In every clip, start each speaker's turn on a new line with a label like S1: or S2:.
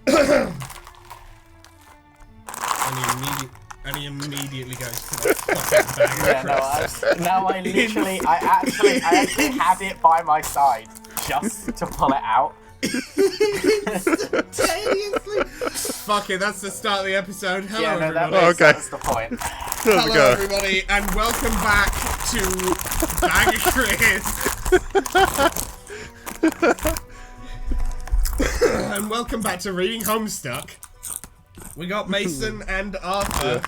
S1: And he immediately goes to the fucking bag of crisps.
S2: I actually had it by my side just to pull it out.
S1: Instantaneously. Fuck it, that's the start of the episode. Hello, everybody.
S2: That's the point.
S1: Hello, everybody, and welcome back to Bag of Crisps. And welcome back to Reading Homestuck. We got Mason and Arthur.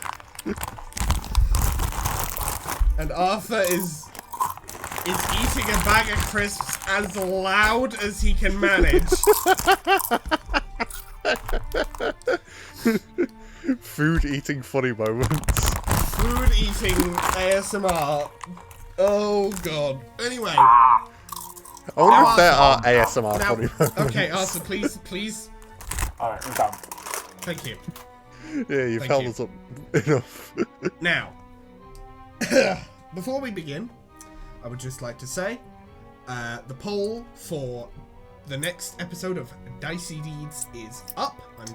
S1: And Arthur is eating a bag of crisps as loud as he can manage.
S3: Food eating funny moments.
S1: Food eating ASMR. Oh god. Anyway.
S3: I wonder if there are ASMR
S1: now,
S3: funny moments.
S1: Okay, Arthur, please.
S2: Alright, I'm done.
S1: Thank you.
S3: Yeah, you've held us up enough.
S1: Now, before we begin, I would just like to say, the poll for the next episode of Dicey Deeds is up. I'm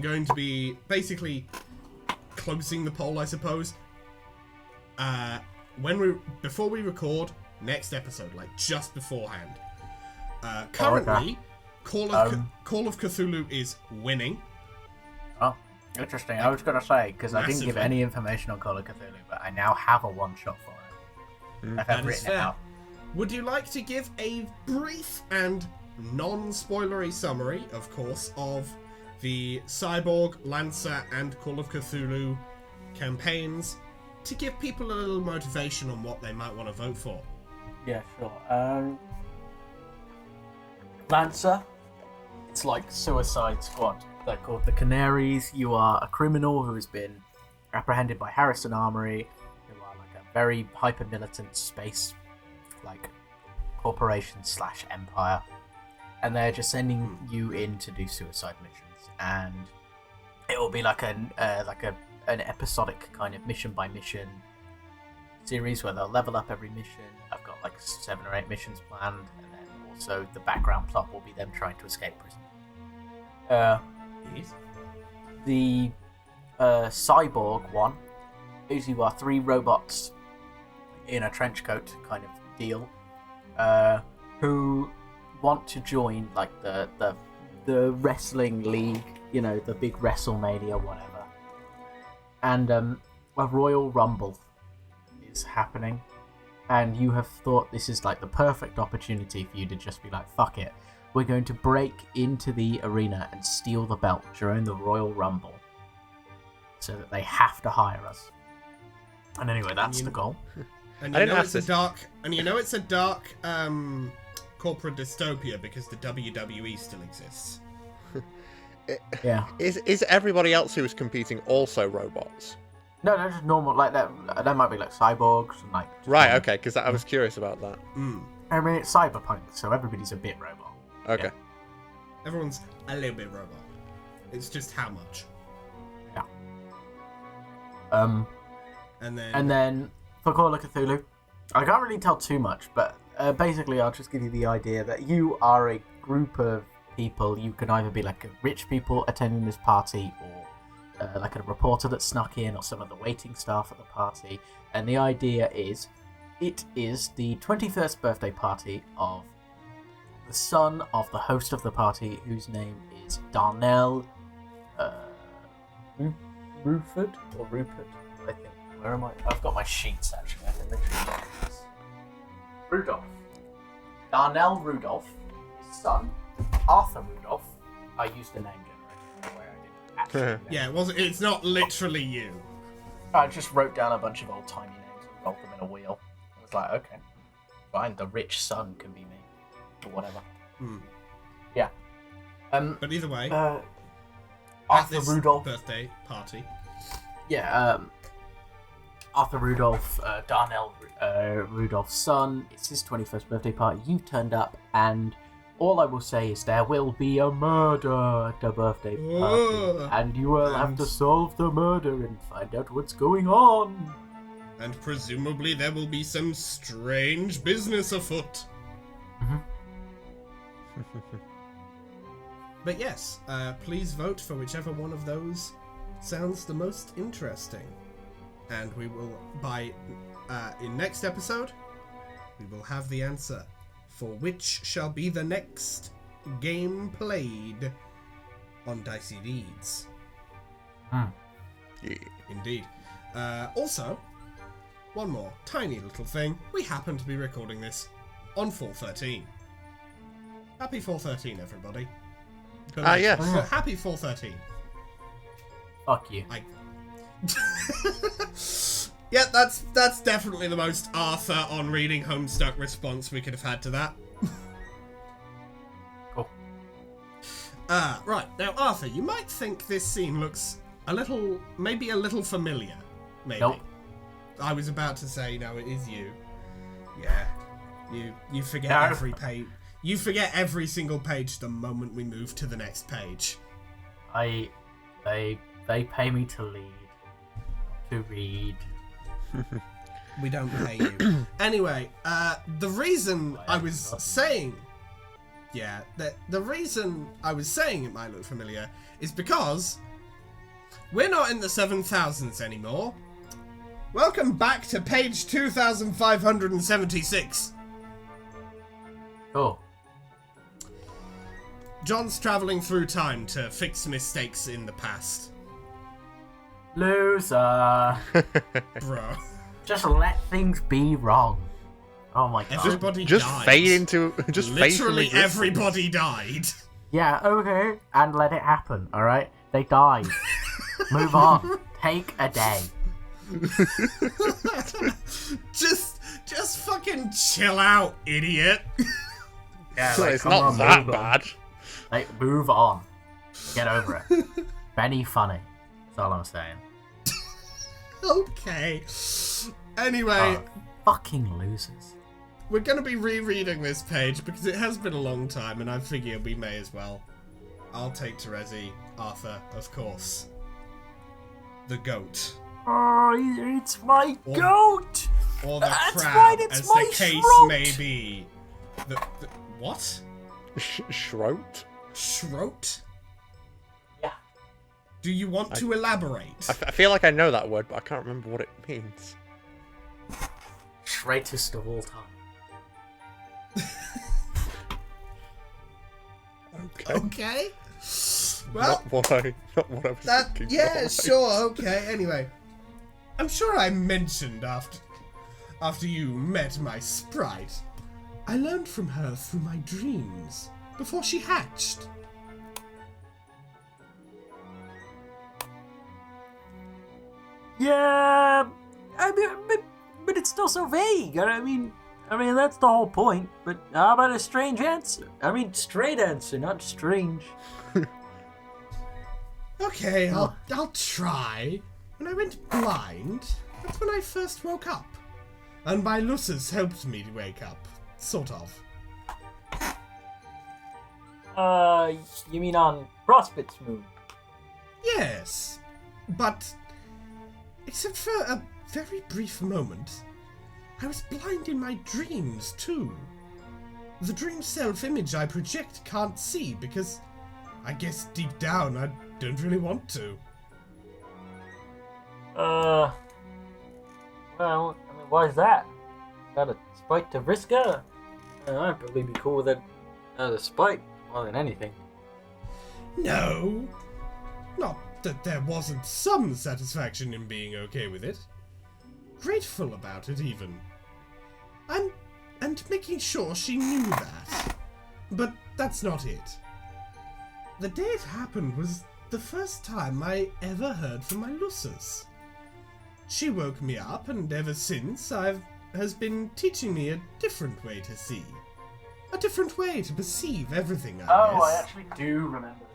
S1: going to be basically closing the poll, I suppose. Before we record next episode, like just beforehand. Currently, Call of Cthulhu is winning.
S2: Oh, interesting. I was gonna say because I didn't give any information on Call of Cthulhu, but I now have a one-shot for it. I've written it out.
S1: Would you like to give a brief and non-spoilery summary, of course, of the Cyborg, Lancer, and Call of Cthulhu campaigns to give people a little motivation on what they might want to vote for?
S2: Yeah, sure. Lancer, it's like Suicide Squad. They're called the Canaries. You are a criminal who has been apprehended by Harrison Armory, who are like a very hyper-militant space, like, corporation/empire. And they're just sending you in to do suicide missions. And it will be like an episodic kind of mission-by-mission series where they'll level up every mission. I've got like 7 or 8 missions planned, and then also the background plot will be them trying to escape prison. The cyborg one is you are 3 robots in a trench coat kind of deal, who want to join like the wrestling league, you know, the big WrestleMania, whatever. And a Royal Rumble is happening, and you have thought this is like the perfect opportunity for you to just be like, fuck it, we're going to break into the arena and steal the belt during the Royal Rumble so that they have to hire us. And anyway, that's the goal.
S1: And you know it's a dark corporate dystopia because the WWE still exists.
S2: Yeah.
S3: Is everybody else who is competing also robots?
S2: No, they're just normal. Like that might be like cyborgs and like.
S3: Right. Okay. Because I was curious about that.
S2: I mean, it's cyberpunk, so everybody's a bit robot.
S3: Okay.
S2: Yeah.
S1: Everyone's a little bit robot. It's just how much.
S2: Yeah.
S1: And
S2: then for Call of Cthulhu, I can't really tell too much, but basically I'll just give you the idea that you are a group of people. You can either be like rich people attending this party, or like a reporter that snuck in, or some of the waiting staff at the party. And the idea is, it is the 21st birthday party of the son of the host of the party, whose name is Darnell Rupert, I think. Where am I? I've got my sheets, actually. I can literally do this. Rudolph. Darnell Rudolph, son, Arthur Rudolph. I used a name generator where I didn't actually.
S1: Yeah, it's not literally you.
S2: I just wrote down a bunch of old-timey names and rolled them in a wheel. I was like, okay, fine, the rich son can be me. Or whatever. Yeah.
S1: But either way,
S2: Arthur Rudolph
S1: birthday party.
S2: Yeah. Arthur Rudolph, Darnell Rudolph's son. It's his 21st birthday party. You've turned up, and all I will say is there will be a murder at the birthday party, and you will have to solve the murder and find out what's going on.
S1: And presumably there will be some strange business afoot. But yes, please vote for whichever one of those sounds the most interesting. And we will, in next episode, we will have the answer for which shall be the next game played on Dicey Deeds.
S3: Yeah.
S1: Indeed. Also, one more tiny little thing. We happen to be recording this on 4/13. Happy 4/13, everybody.
S3: Yes.
S1: Happy 4/13.
S2: Fuck you.
S1: Yeah, that's definitely the most Arthur on reading Homestuck response we could have had to that.
S2: Cool.
S1: Right, now Arthur, you might think this scene looks maybe a little familiar. Maybe.
S2: Nope.
S1: I was about to say, no, it is you. Yeah. You forget
S2: No.
S1: every page. You forget every single page the moment we move to the next page.
S2: They pay me to lead, to read.
S1: We don't pay you. Anyway, the reason I was saying... Yeah, the reason I was saying it might look familiar is because we're not in the 7000s anymore. Welcome back to page 2576.
S2: Cool.
S1: John's travelling through time to fix mistakes in the past.
S2: Loser.
S1: Bro.
S2: Just let things be wrong. Oh my god.
S1: Everybody
S3: Just
S1: died.
S3: fade into... Just fade from
S1: Literally
S3: existence.
S1: everybody died.
S2: Yeah, okay. And let it happen, alright? They died. Move on. Take a day.
S1: Just fucking chill out, idiot.
S2: Yeah,
S3: So
S2: like,
S3: it's
S2: come
S3: not
S2: on,
S3: that
S2: move on.
S3: bad.
S2: Like, move on. Get over it. Benny funny. That's all I'm saying.
S1: Okay. Anyway,
S2: Oh, fucking losers.
S1: we're going to be rereading this page because it has been a long time and I figure we may as well. I'll take Terezi, Arthur, of course. The goat.
S2: Oh, it's my
S1: Or-
S2: goat!
S1: Or the
S2: That's
S1: crab,
S2: right, it's
S1: as
S2: my
S1: the case
S2: throat.
S1: may be. The what?
S3: Shrote?
S1: Shrote?
S2: Yeah.
S1: Do you want to elaborate?
S3: I feel like I know that word, but I can't remember what it means.
S2: Straightest of all time.
S3: Okay.
S1: Okay. Well,
S3: Not what I was thinking.
S1: yeah,
S3: alright.
S1: sure, okay. Anyway, I'm sure I mentioned after you met my sprite, I learned from her through my dreams before she hatched.
S2: Yeah, I mean, but it's still so vague. I mean, that's the whole point. But how about a strange answer? I mean, straight answer, not strange.
S1: Okay, I'll try. When I went blind, that's when I first woke up. And my lusses helped me to wake up. Sort of.
S2: You mean on CrossFit's moon?
S1: Yes, but except for a very brief moment, I was blind in my dreams too. The dream self-image I project can't see because I guess deep down I don't really want to.
S2: Well, I mean, why is that? Is that a spite to Vriska? I'd probably be cool with it as a spite more than anything.
S1: No, not that there wasn't some satisfaction in being okay with it. Grateful about it, even. And making sure she knew that. But that's not it. The day it happened was the first time I ever heard from my Lussus. She woke me up, and ever since has been teaching me a different way to see. A different way to perceive everything, I guess.
S2: I actually do remember this.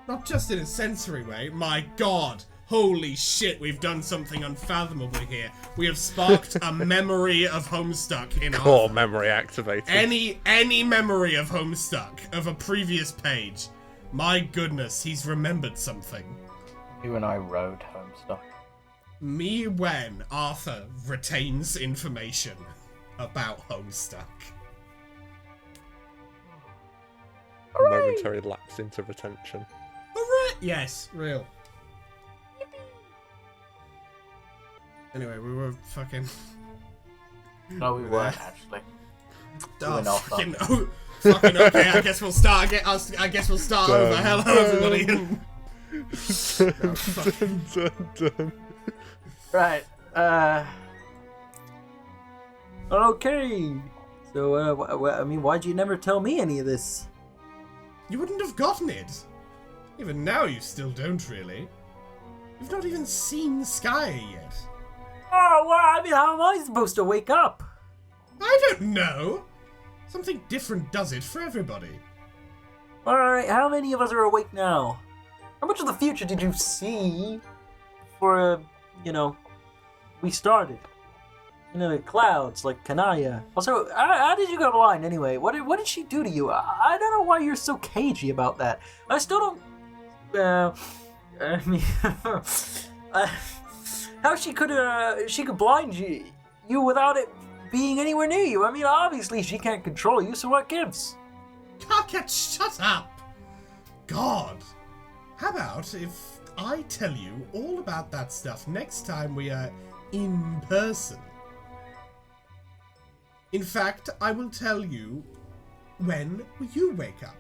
S1: Not just in a sensory way. My god! Holy shit, we've done something unfathomable here. We have sparked a memory of Homestuck in
S3: Core
S1: our...
S3: memory activated.
S1: Any memory of Homestuck, of a previous page. My goodness, he's remembered something.
S2: You and I rode Homestuck.
S1: Me when Arthur retains information about Homestuck.
S3: No momentary lapse into retention.
S1: Alright! Yes, real. Anyway, we were fucking...
S2: No, we weren't, actually.
S1: Oh,
S2: We're not
S1: fucking, oh, fucking okay, I guess we'll start I guess we'll start over. Hello, everybody.
S3: Dun.
S2: Right, okay. So, I mean, why'd you never tell me any of this?
S1: You wouldn't have gotten it. Even now you still don't, really. You've not even seen Sky yet.
S2: Oh, well, I mean, how am I supposed to wake up?
S1: I don't know. Something different does it for everybody.
S2: Alright, how many of us are awake now? How much of the future did you see before, we started? The clouds, like Kanaya. Also, how did you go blind anyway? What did she do to you? I don't know why you're so cagey about that. I still don't... I mean... how she could blind you without it being anywhere near you? I mean, obviously she can't control you, so what gives?
S1: Karkat, shut up! God. How about if I tell you all about that stuff next time we are in person? In fact, I will tell you when you wake up.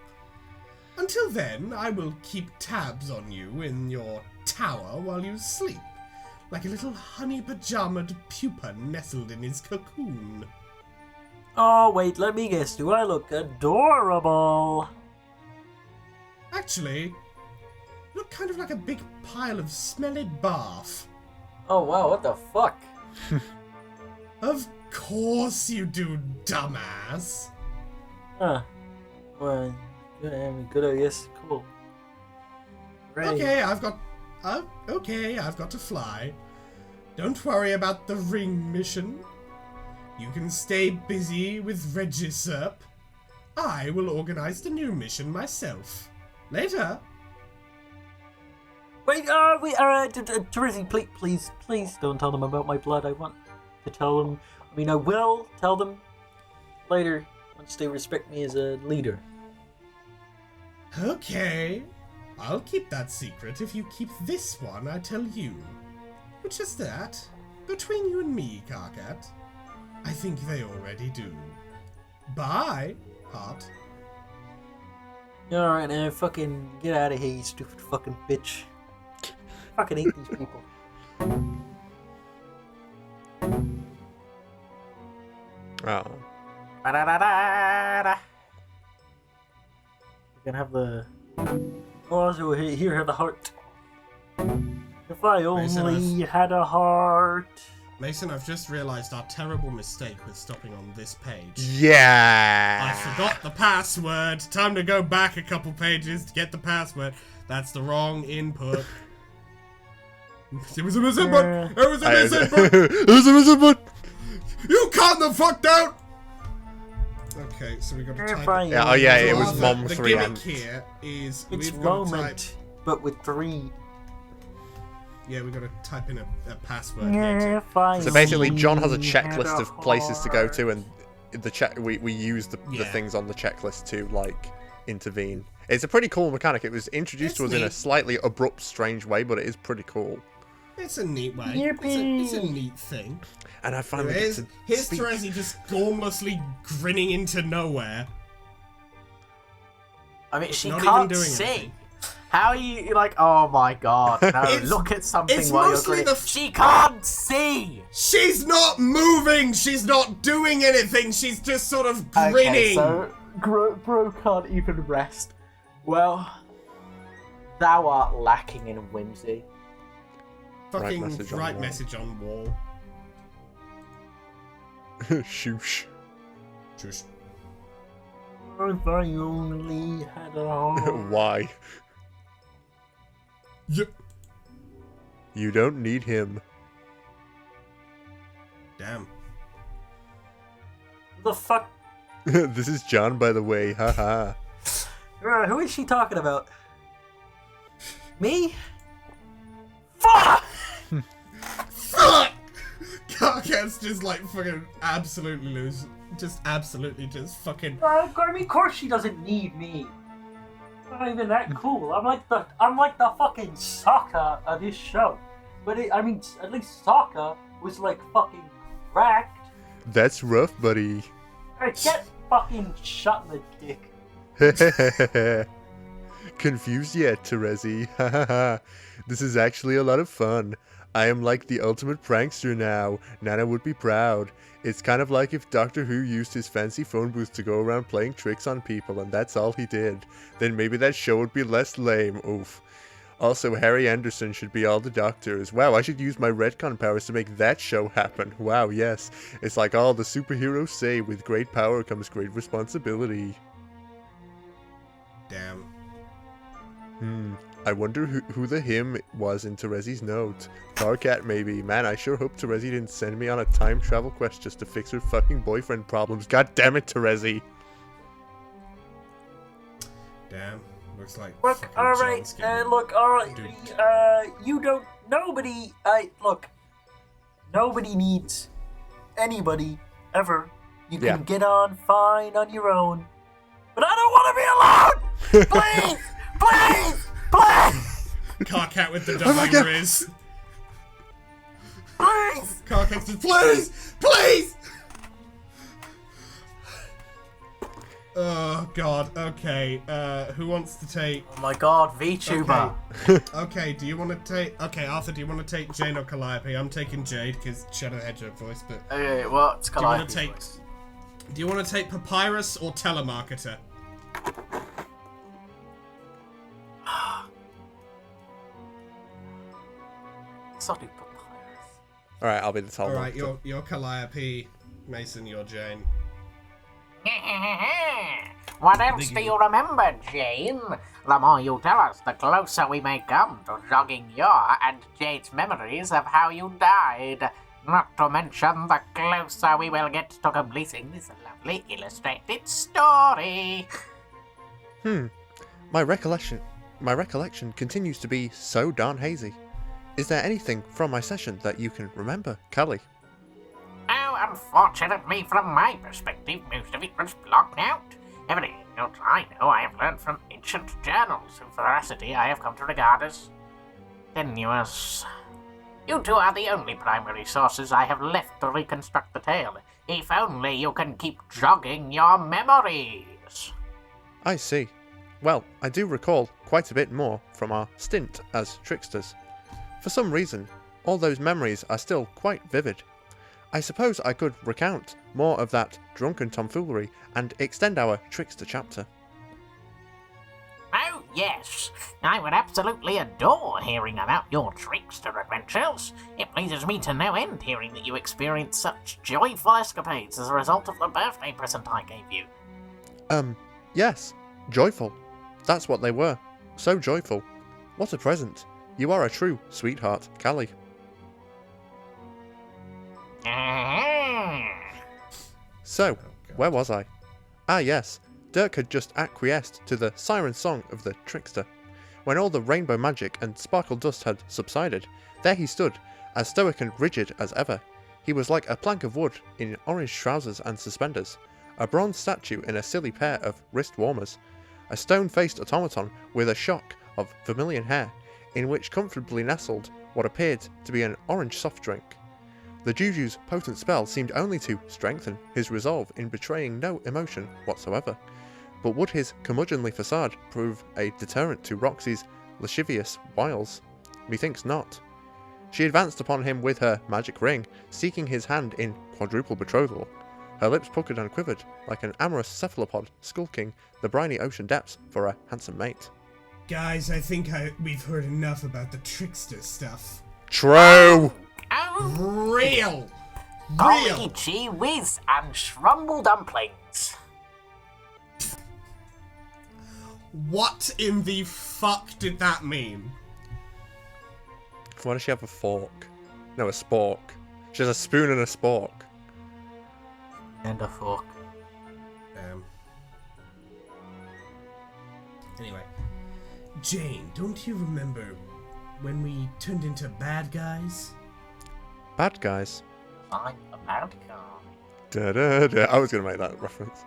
S1: Until then, I will keep tabs on you in your tower while you sleep, like a little honey-pajamaed pupa nestled in his cocoon.
S2: Oh, wait, let me guess. Do I look adorable?
S1: Actually, you look kind of like a big pile of smelly barf.
S2: Oh, wow, what the fuck?
S1: Of course you do, dumbass.
S2: Huh. Well, good, I guess. Cool. Right.
S1: Okay, I've got to fly. Don't worry about the ring mission. You can stay busy with Regisurp. I will organize the new mission myself. Later.
S2: Wait, Terezi, please don't tell them about my blood. I want to tell them. I mean, I will tell them later once they respect me as a leader.
S1: Okay. I'll keep that secret if you keep this one I tell you. Which is that, between you and me, Karkat, I think they already do. Bye, heart.
S2: Alright, now fucking get out of here, you stupid fucking bitch. I fucking hate these people.
S3: Oh.
S2: Ba-da-da-da-da. We can have the... Also, here have the heart. If I only had a heart.
S1: Mason, I've just realised our terrible mistake with stopping on this page.
S3: Yeah.
S1: I forgot the password. Time to go back a couple pages to get the password. That's the wrong input. It was a misinput! It was a misinput!
S3: It was a misinput!
S1: You calm the fuck down! Okay, so we got to type it.
S3: Yeah, oh yeah, it was
S1: Rather,
S3: Mom
S1: the
S3: 3
S1: gimmick
S3: and...
S1: here is
S2: It's
S1: we've got to type...
S2: moment, but with 3.
S1: Yeah, we've got to type in a password here.
S3: So basically, John has a checklist of places to go to, and we use the things on the checklist to, like, intervene. It's a pretty cool mechanic. It was introduced to us in a slightly abrupt, strange way, but it is pretty cool.
S1: It's a neat way. It's a neat thing.
S3: And I finally get to
S1: Here's
S3: speak.
S1: Terezi just gormlessly grinning into nowhere.
S2: I mean, she
S1: Not even
S2: can't
S1: doing
S2: sing.
S1: anything.
S2: How are you like, oh my god, no, look at something
S1: it's
S2: while you're
S1: mostly
S2: grinning. She can't see!
S1: She's not moving! She's not doing anything! She's just sort of grinning!
S2: Okay, so, Bro can't even rest. Well, thou art lacking in whimsy.
S1: Fucking
S3: right
S1: message on wall.
S3: Shoosh.
S1: Shush.
S2: If I only had a heart.
S3: Why?
S1: Yep.
S3: You don't need him.
S1: Damn.
S2: The fuck?
S3: This is John, by the way. Haha.
S2: Who is she talking about? Me? Fuck!
S1: Fuck! Karkat's just like fucking absolutely loose. Just absolutely just fucking...
S2: I mean, of course she doesn't need me. not even that cool. I'm like the fucking Sokka of this show. But at least Sokka was like fucking cracked.
S3: That's rough, buddy.
S2: Get fucking shot in the dick.
S3: Confused yet, Terezi? This is actually a lot of fun. I am like the ultimate prankster now. Nana would be proud. It's kind of like if Doctor Who used his fancy phone booth to go around playing tricks on people and that's all he did. Then maybe that show would be less lame. Oof. Also, Harry Anderson should be all the doctors. Wow, I should use my retcon powers to make that show happen. Wow, yes. It's like all the superheroes say, with great power comes great responsibility.
S1: Damn.
S3: I wonder who the him was in Terezi's note. Carcat, maybe. Man, I sure hope Terezi didn't send me on a time travel quest just to fix her fucking boyfriend problems. God damn it, Terezi.
S1: Damn. Looks like.
S2: Look, alright, you don't. Nobody needs anybody ever. You can get on fine on your own. But I don't want to be alone! Please! Please! Please!
S1: Carcat with the double grizz.
S2: Please!
S1: Carcat says, please! Please! Oh god, okay. Who wants to take...
S2: Oh my god, VTuber!
S1: Okay, do you want to take... Okay, Arthur, do you want to take Jane or Calliope? I'm taking Jade, because Shadow the Hedgehog voice, but...
S2: Okay, what's Calliope's voice?
S1: Do you want to take Papyrus or Telemarketer?
S2: I'll do Papyrus.
S3: Alright, I'll be the telemarketer.
S1: Alright, you're Calliope. Mason, you're Jane.
S4: What else do you remember, Jane? The more you tell us, the closer we may come to jogging your and Jade's memories of how you died. Not to mention, the closer we will get to completing this lovely illustrated story.
S3: My recollection continues to be so darn hazy. Is there anything from my session that you can remember, Callie?
S4: Oh, unfortunately, from my perspective, most of it was blocked out. Everything else I know I have learned from ancient journals, whose veracity I have come to regard as tenuous. You two are the only primary sources I have left to reconstruct the tale. If only you can keep jogging your memories.
S3: I see. Well, I do recall quite a bit more from our stint as tricksters. For some reason, all those memories are still quite vivid. I suppose I could recount more of that drunken tomfoolery and extend our trickster chapter.
S4: Oh, yes. I would absolutely adore hearing about your trickster adventures. It pleases me to no end hearing that you experienced such joyful escapades as a result of the birthday present I gave you.
S3: Yes. Joyful. That's what they were. So joyful. What a present. You are a true sweetheart, Callie. So, where was I? Ah yes, Dirk had just acquiesced to the siren song of the trickster. When all the rainbow magic and sparkle dust had subsided, there he stood, as stoic and rigid as ever. He was like a plank of wood in orange trousers and suspenders, a bronze statue in a silly pair of wrist warmers, a stone-faced automaton with a shock of vermilion hair, in which comfortably nestled what appeared to be an orange soft drink. The Juju's potent spell seemed only to strengthen his resolve in betraying no emotion whatsoever. But would his curmudgeonly facade prove a deterrent to Roxy's lascivious wiles? Methinks not. She advanced upon him with her magic ring, seeking his hand in quadruple betrothal. Her lips puckered and quivered like an amorous cephalopod skulking the briny ocean depths for a handsome mate.
S1: Guys, I think we've heard enough about the trickster stuff.
S3: True!
S1: Real!
S4: Holy gee whiz and shrumble dumplings.
S1: What in the fuck did that mean?
S3: Why does she have a fork? No, a spork. She has a spoon and a spork.
S2: And a fork.
S1: Anyway. Jane, don't you remember when we turned into bad guys?
S3: Bad guys?
S4: I'm a bad guy.
S3: Da, da, da. I was going to make that reference.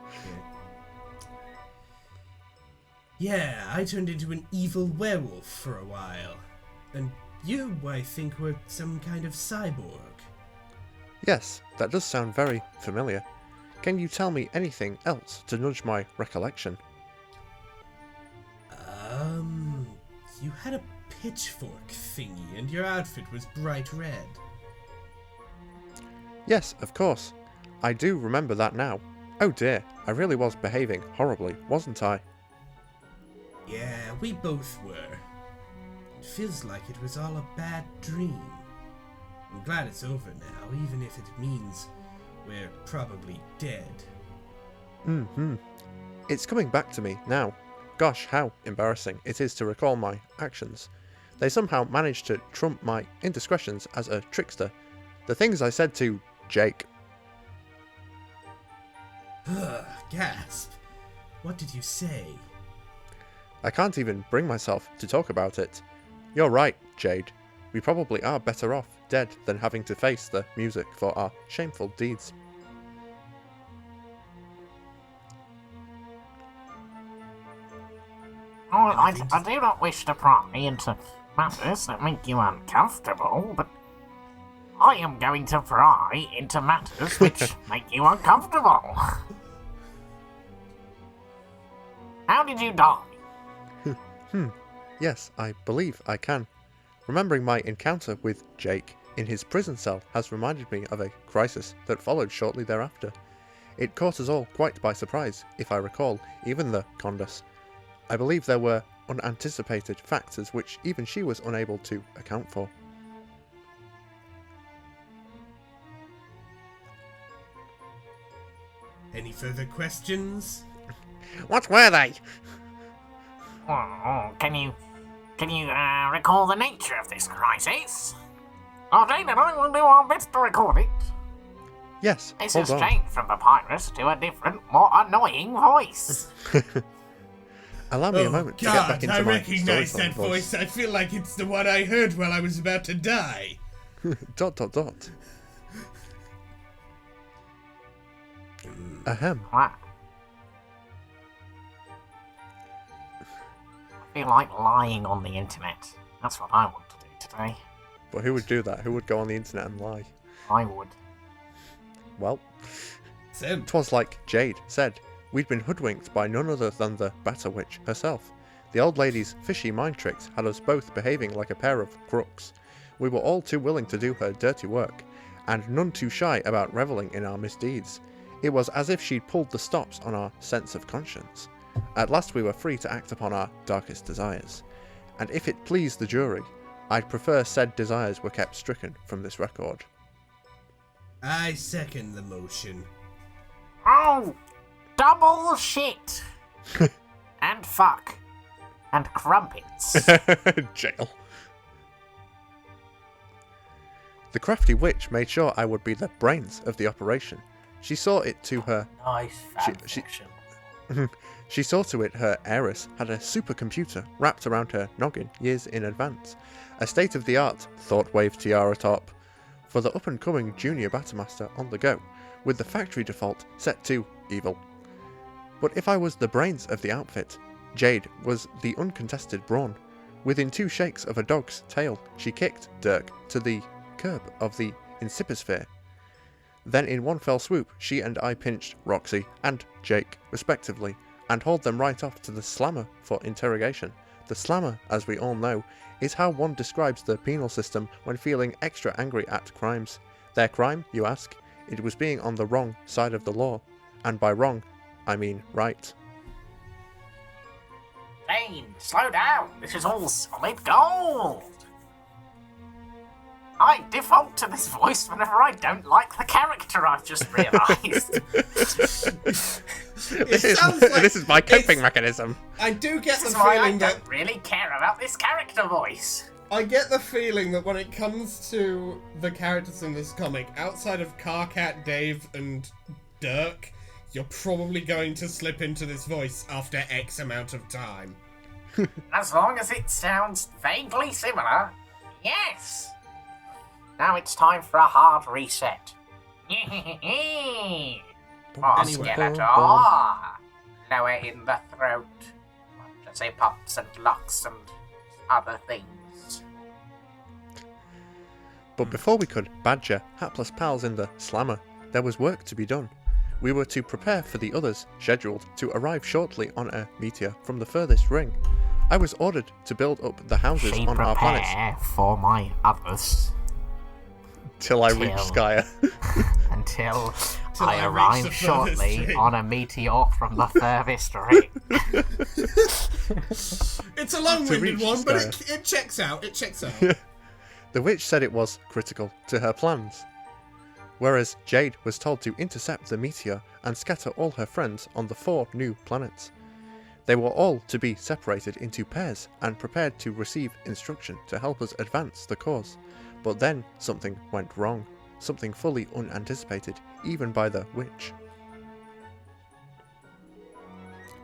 S1: Yeah, I turned into an evil werewolf for a while. And you, I think, were some kind of cyborg.
S3: Yes, that does sound very familiar. Can you tell me anything else to nudge my recollection?
S1: You had a pitchfork thingy, and your outfit was bright red.
S3: Yes, of course. I do remember that now. Oh dear, I really was behaving horribly, wasn't I?
S1: Yeah, we both were. It feels like it was all a bad dream. I'm glad it's over now, even if it means we're probably dead.
S3: It's coming back to me now. Gosh, how embarrassing it is to recall my actions. They somehow managed to trump my indiscretions as a trickster. The things I said to Jake.
S1: Gasp. What did you say?
S3: I can't even bring myself to talk about it. You're right, Jade. We probably are better off dead than having to face the music for our shameful deeds.
S4: Oh, I do not wish to pry into matters that make you uncomfortable, but I am going to pry into matters which make you uncomfortable. How did you die?
S3: Yes, I believe I can. Remembering my encounter with Jake in his prison cell has reminded me of a crisis that followed shortly thereafter. It caught us all quite by surprise, if I recall, even the Condus. I believe there were unanticipated factors which even she was unable to account for.
S1: Any further questions?
S3: What were they?
S4: Oh, can you recall the nature of this crisis? Oh, Jane and I will do our best to record it.
S3: Yes,
S4: This
S3: hold
S4: has
S3: on.
S4: changed from Papyrus to a different, more annoying voice.
S3: Allow me a moment to get back into
S1: I
S3: my
S1: recognize
S3: storytelling
S1: that voice. I feel like it's the one I heard while I was about to die. ...
S3: Ahem.
S4: What? I feel like lying on the internet. That's what I want to do today.
S3: But who would do that? Who would go on the internet and lie?
S4: I would.
S3: Well,
S1: So,
S3: 'twas like Jade said. We'd been hoodwinked by none other than the Batter Witch herself. The old lady's fishy mind tricks had us both behaving like a pair of crooks. We were all too willing to do her dirty work, and none too shy about revelling in our misdeeds. It was as if she'd pulled the stops on our sense of conscience. At last we were free to act upon our darkest desires. And if it pleased the jury, I'd prefer said desires were kept stricken from this record.
S1: I second the motion.
S4: Oh! Double shit! And fuck. And crumpets.
S3: Jail. The crafty witch made sure I would be the brains of the operation. She saw it to her.
S2: Nice
S3: She-
S2: fanfiction.
S3: She saw to it her heiress had a supercomputer wrapped around her noggin years in advance. A state-of-the-art thought-wave tiara top for the up-and-coming junior Battermaster on the go, with the factory default set to evil. But if I was the brains of the outfit, Jade was the uncontested brawn. Within 2 shakes of a dog's tail, she kicked Dirk to the curb of the Inciposphere. Then in one fell swoop, she and I pinched Roxy and Jake, respectively, and hauled them right off to the Slammer for interrogation. The Slammer, as we all know, is how one describes the penal system when feeling extra angry at crimes. Their crime, you ask? It was being on the wrong side of the law. And by wrong, I mean right.
S4: Jane, slow down. This is all solid gold. I default to this voice whenever I don't like the character I've just realised.
S3: This is my coping mechanism.
S1: I do get
S4: This
S1: the
S4: is why I
S1: feeling that
S4: don't really care about this character voice.
S1: I get the feeling that when it comes to the characters in this comic, outside of Carcat, Dave, and Dirk, you're probably going to slip into this voice after X amount of time.
S4: As long as it sounds vaguely similar, yes. Now it's time for a hard reset. Oh,
S1: Anyway.
S4: Skeletor. Lower in the throat. fancy pots and locks and other things.
S3: But before we could badger hapless pals in the slammer, there was work to be done. We were to prepare for the others, scheduled to arrive shortly on a meteor from the furthest ring. I was ordered to build up the houses
S4: She
S3: on our planets
S4: prepare for my others
S3: till I reach Skya.
S4: until
S1: Till
S4: I
S1: I reach
S4: arrive
S1: the furthest
S4: shortly
S1: ring.
S4: on a meteor from the furthest ring.
S1: It's a long-winded
S3: reach
S1: one, but
S3: Skya.
S1: it checks out. It checks out.
S3: The witch said it was critical to her plans, whereas Jade was told to intercept the meteor and scatter all her friends on the 4 new planets. They were all to be separated into pairs and prepared to receive instruction to help us advance the cause. But then something went wrong, something fully unanticipated, even by the witch.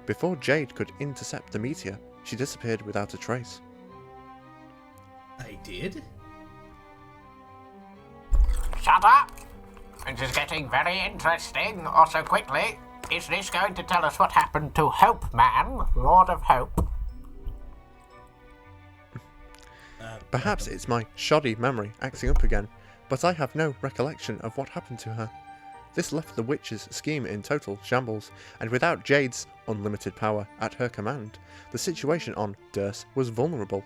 S3: Before Jade could intercept the meteor, she disappeared without a trace.
S1: I did?
S4: Shut up! This is getting very interesting. Also, quickly, is this going to tell us what happened to Hope Man, Lord of Hope?
S3: Perhaps it's my shoddy memory acting up again, but I have no recollection of what happened to her. This left the witch's scheme in total shambles, and without Jade's unlimited power at her command, the situation on Durst was vulnerable.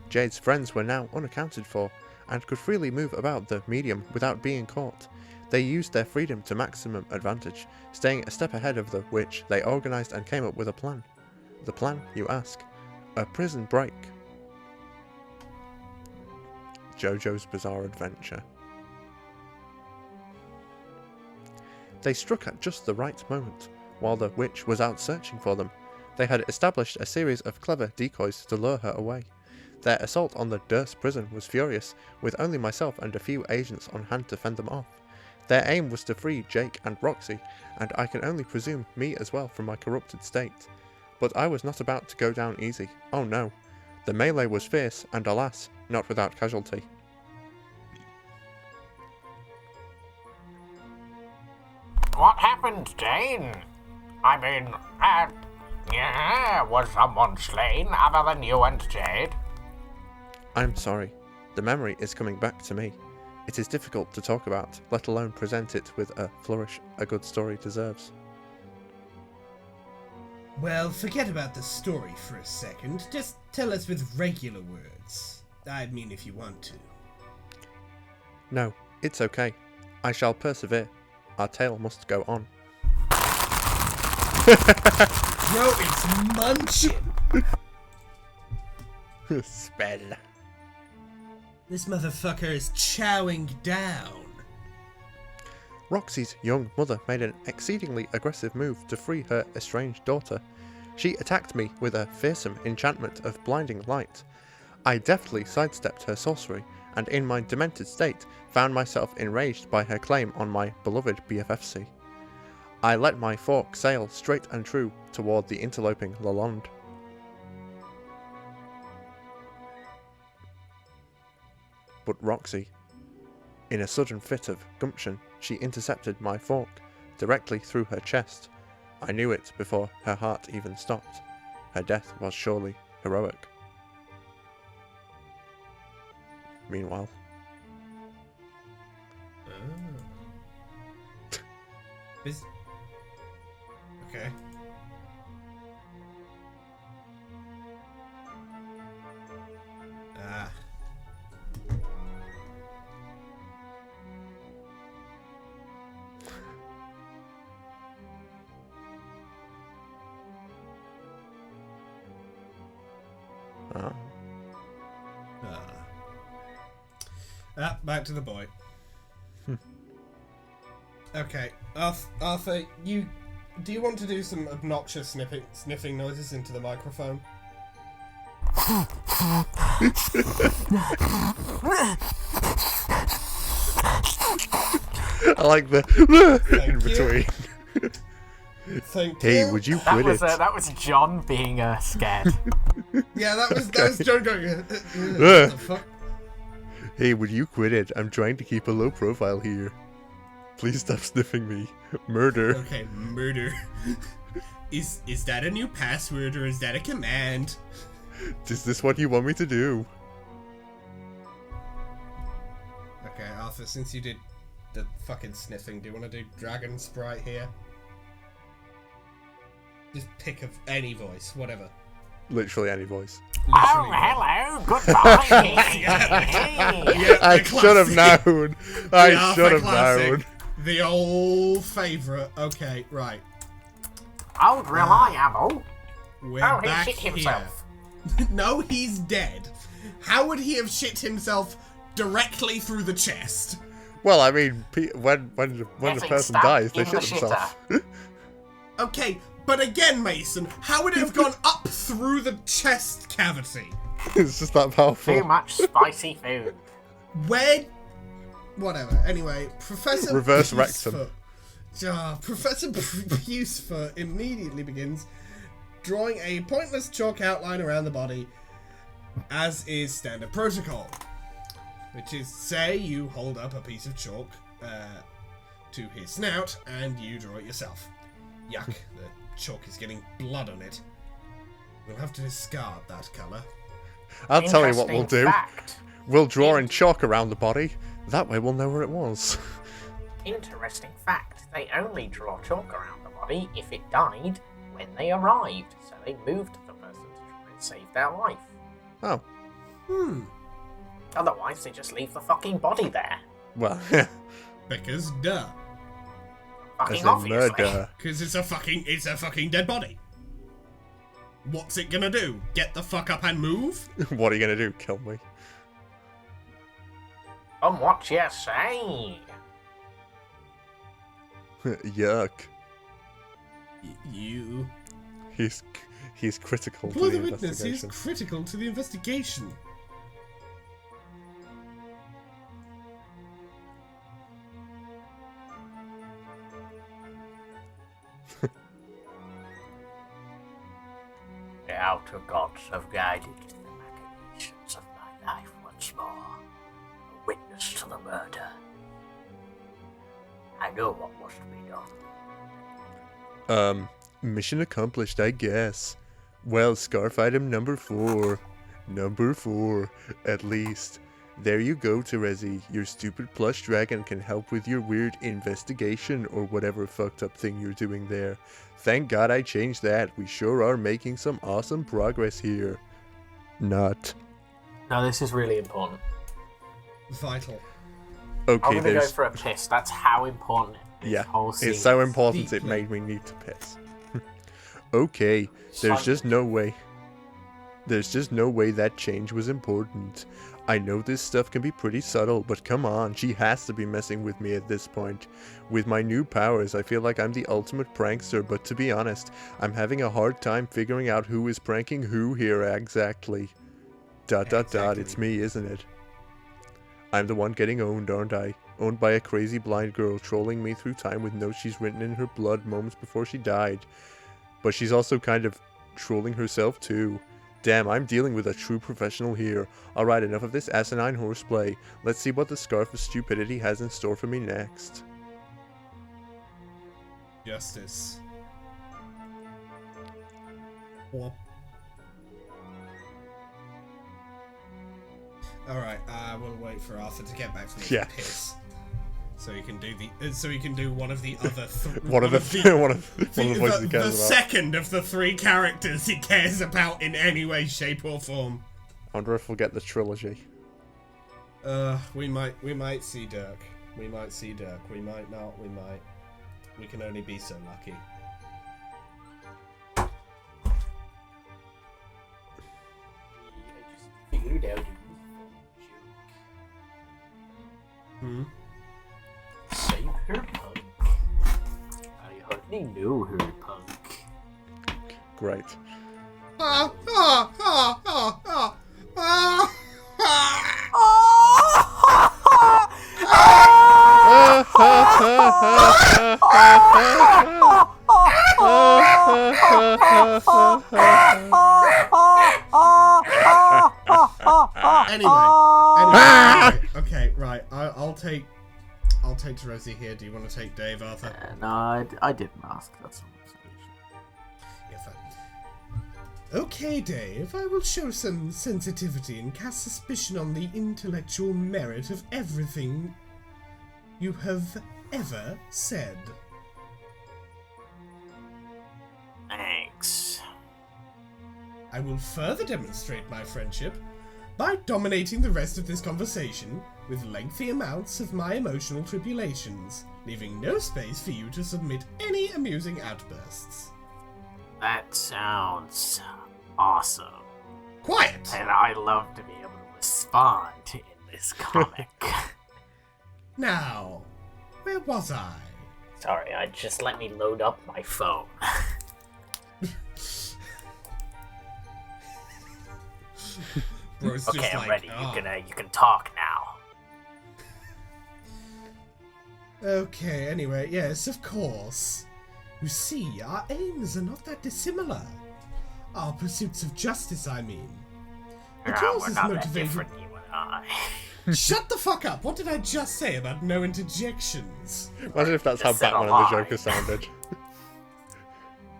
S3: Jade's friends were now unaccounted for, and could freely move about the medium without being caught. They used their freedom to maximum advantage. Staying a step ahead of the witch, they organised and came up with a plan. The plan, you ask? A prison break. JoJo's Bizarre Adventure. They struck at just the right moment, while the witch was out searching for them. They had established a series of clever decoys to lure her away. Their assault on the Durst prison was furious, with only myself and a few agents on hand to fend them off. Their aim was to free Jake and Roxy, and I can only presume me as well from my corrupted state. But I was not about to go down easy. Oh no. The melee was fierce, and alas, not without casualty.
S4: What happened, Jane? I mean, was someone slain other than you and Jade?
S3: I'm sorry. The memory is coming back to me. It is difficult to talk about, let alone present it with a flourish a good story deserves.
S1: Well, forget about the story for a second. Just tell us with regular words. I mean, if you want to.
S3: No, it's okay. I shall persevere. Our tale must go on.
S1: Bro, it's munching!
S3: Spell.
S1: This motherfucker is chowing down.
S3: Roxy's young mother made an exceedingly aggressive move to free her estranged daughter. She attacked me with a fearsome enchantment of blinding light. I deftly sidestepped her sorcery, and in my demented state found myself enraged by her claim on my beloved BFFC. I let my fork sail straight and true toward the interloping Lalonde. But Roxy, in a sudden fit of gumption, she intercepted my fork directly through her chest. I knew it before her heart even stopped. Her death was surely heroic. Meanwhile,
S1: Okay. Ah. Back to the boy. Okay, Arthur, do you want to do some obnoxious sniffing noises into the microphone?
S3: I like the in between.
S1: Thank you.
S3: Hey, would you quit it?
S2: That was John being scared.
S1: Yeah, that was John going. What the fuck?
S3: Hey, would you quit it? I'm trying to keep a low profile here. Please stop sniffing me. Murder.
S1: Okay, murder. Is that a new password or is that a command?
S3: Is this what you want me to do?
S1: Okay, Arthur, since you did the fucking sniffing, do you want to do Dragon Sprite here? Just pick any voice, whatever.
S3: Literally any voice.
S4: Oh, hello, goodbye.
S3: I should have known. I should have known.
S1: The old favourite. Okay, right.
S4: Old reliable.
S1: We're
S4: Oh,
S1: back
S4: he shit himself.
S1: here. No, he's dead. How would he have shit himself directly through the chest?
S3: Well, I mean, when the person
S4: stabbed
S3: dies, they
S4: in the
S3: shit themselves.
S1: Okay, but again, Mason, how would it have gone up through the chest cavity?
S3: It's just that powerful.
S4: Too much spicy food.
S1: Where? Whatever. Anyway, Professor
S3: Reverse
S1: Pucefoot. Professor Pucefoot immediately begins drawing a pointless chalk outline around the body, as is standard protocol. Which is, say, you hold up a piece of chalk to his snout, and you draw it yourself. Yuck, the chalk is getting blood on it. We'll have to discard that colour.
S3: I'll tell you what we'll do.
S4: Fact.
S3: We'll draw in chalk around the body. That way we'll know where it was.
S4: Interesting fact. They only draw chalk around the body if it died when they arrived. So they moved the person to try and save their life.
S3: Oh.
S4: Otherwise, they just leave the fucking body there.
S3: Well,
S1: Because duh.
S4: Fucking
S3: as in
S4: obviously.
S3: murder.
S1: Because it's a fucking dead body. What's it gonna do? Get the fuck up and move?
S3: What are you gonna do? Kill me?
S4: What you say?
S3: Yuck.
S1: You.
S3: He's critical to
S1: For
S3: the
S1: the witness, he is
S3: investigation.
S1: critical to the investigation.
S4: The outer gods have guided the machinations of my life once more. A witness to the murder. I know what must be done.
S3: Mission accomplished, I guess. Well, scarf item number 4. Number 4, at least. There you go, Terezi. Your stupid plush dragon can help with your weird investigation or whatever fucked up thing you're doing there. Thank God I changed that. We sure are making some awesome progress here. Not.
S2: No, this is really important.
S1: Vital.
S3: Okay,
S2: I'm gonna go
S3: there's...
S2: for a piss. That's how important this
S3: Yeah,
S2: whole scene
S3: it's so
S2: is.
S3: important it
S1: Deeply.
S3: made me need to piss. Okay, there's just no way. There's just no way that change was important. I know this stuff can be pretty subtle, but come on, she has to be messing with me at this point. With my new powers, I feel like I'm the ultimate prankster, but to be honest, I'm having a hard time figuring out who is pranking who here exactly. ... It's me, isn't it? I'm the one getting owned, aren't I? Owned by a crazy blind girl trolling me through time with notes she's written in her blood moments before she died. But she's also kind of trolling herself too. Damn, I'm dealing with a true professional here. Alright, enough of this asinine horseplay. Let's see what the Scarf of Stupidity has in store for me next.
S1: Justice. Whop. Alright, we'll wait for Arthur to get back from his piss. So he can do one of the other
S3: one of the voices he cares
S1: the
S3: about.
S1: second of the 3 characters he cares about in any way, shape, or form.
S3: I wonder if we'll get the trilogy.
S1: We might see Dirk. We might see Dirk. We might not. We might. We can only be so lucky.
S2: I just figured out Save her, punk. I hardly know her, punk.
S3: Great.
S1: Anyway. Okay, right. I'll take Terezi here. Do you want to take Dave, Arthur?
S2: No, I didn't ask. That's an observation.
S1: Okay, Dave, I will show some sensitivity and cast suspicion on the intellectual merit of everything you have ever said.
S4: Thanks.
S1: I will further demonstrate my friendship by dominating the rest of this conversation with lengthy amounts of my emotional tribulations, leaving no space for you to submit any amusing outbursts.
S4: That sounds awesome.
S1: Quiet!
S4: And I love to be able to respond in this comic.
S1: Now, where was I?
S4: Sorry, just let me load up my phone.
S1: Bro's
S4: Okay,
S1: just
S4: I'm
S1: like,
S4: ready.
S1: "Ah."
S4: You can talk now.
S1: Okay, anyway, yes, of course. You see, our aims are not that dissimilar. Our pursuits of justice, I mean. But yours
S4: We're
S1: is
S4: not that
S1: motivated.
S4: different, you and I.
S1: Shut the fuck up! What did I just say about no interjections?
S3: Imagine if that's how
S4: Just said a
S3: Batman and the
S4: lie.
S3: Joker sounded.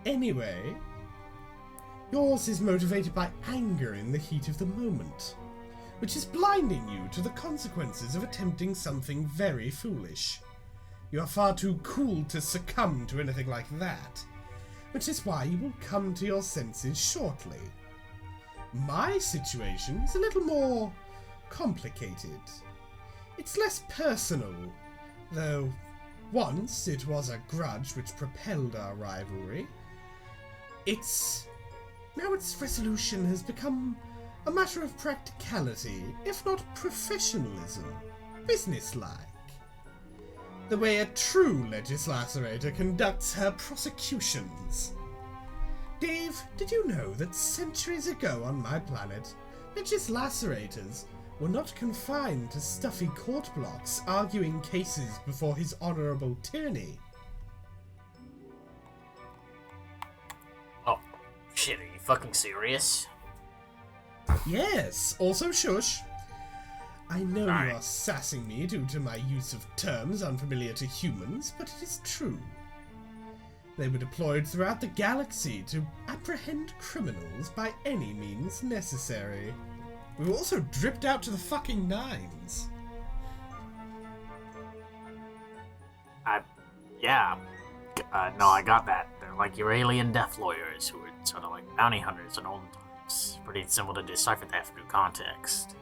S1: Anyway, yours is motivated by anger in the heat of the moment, which is blinding you to the consequences of attempting something very foolish. You are far too cool to succumb to anything like that, which is why you will come to your senses shortly. My situation is a little more complicated. It's less personal, though once it was a grudge which propelled our rivalry. Now its resolution has become a matter of practicality, if not professionalism, businesslike. The way a true legislator conducts her prosecutions. Dave, did you know that centuries ago on my planet, legislators were not confined to stuffy court blocks arguing cases before his honourable tyranny?
S4: Oh, shit, are you fucking serious?
S1: Yes, also shush. I know you
S4: Alright.
S1: are sassing me due to my use of terms unfamiliar to humans, but it is true. They were deployed throughout the galaxy to apprehend criminals by any means necessary. We were also dripped out to the fucking nines.
S4: No, I got that. They're like your alien death lawyers who were sort of like bounty hunters in olden times. Pretty simple to decipher that through context.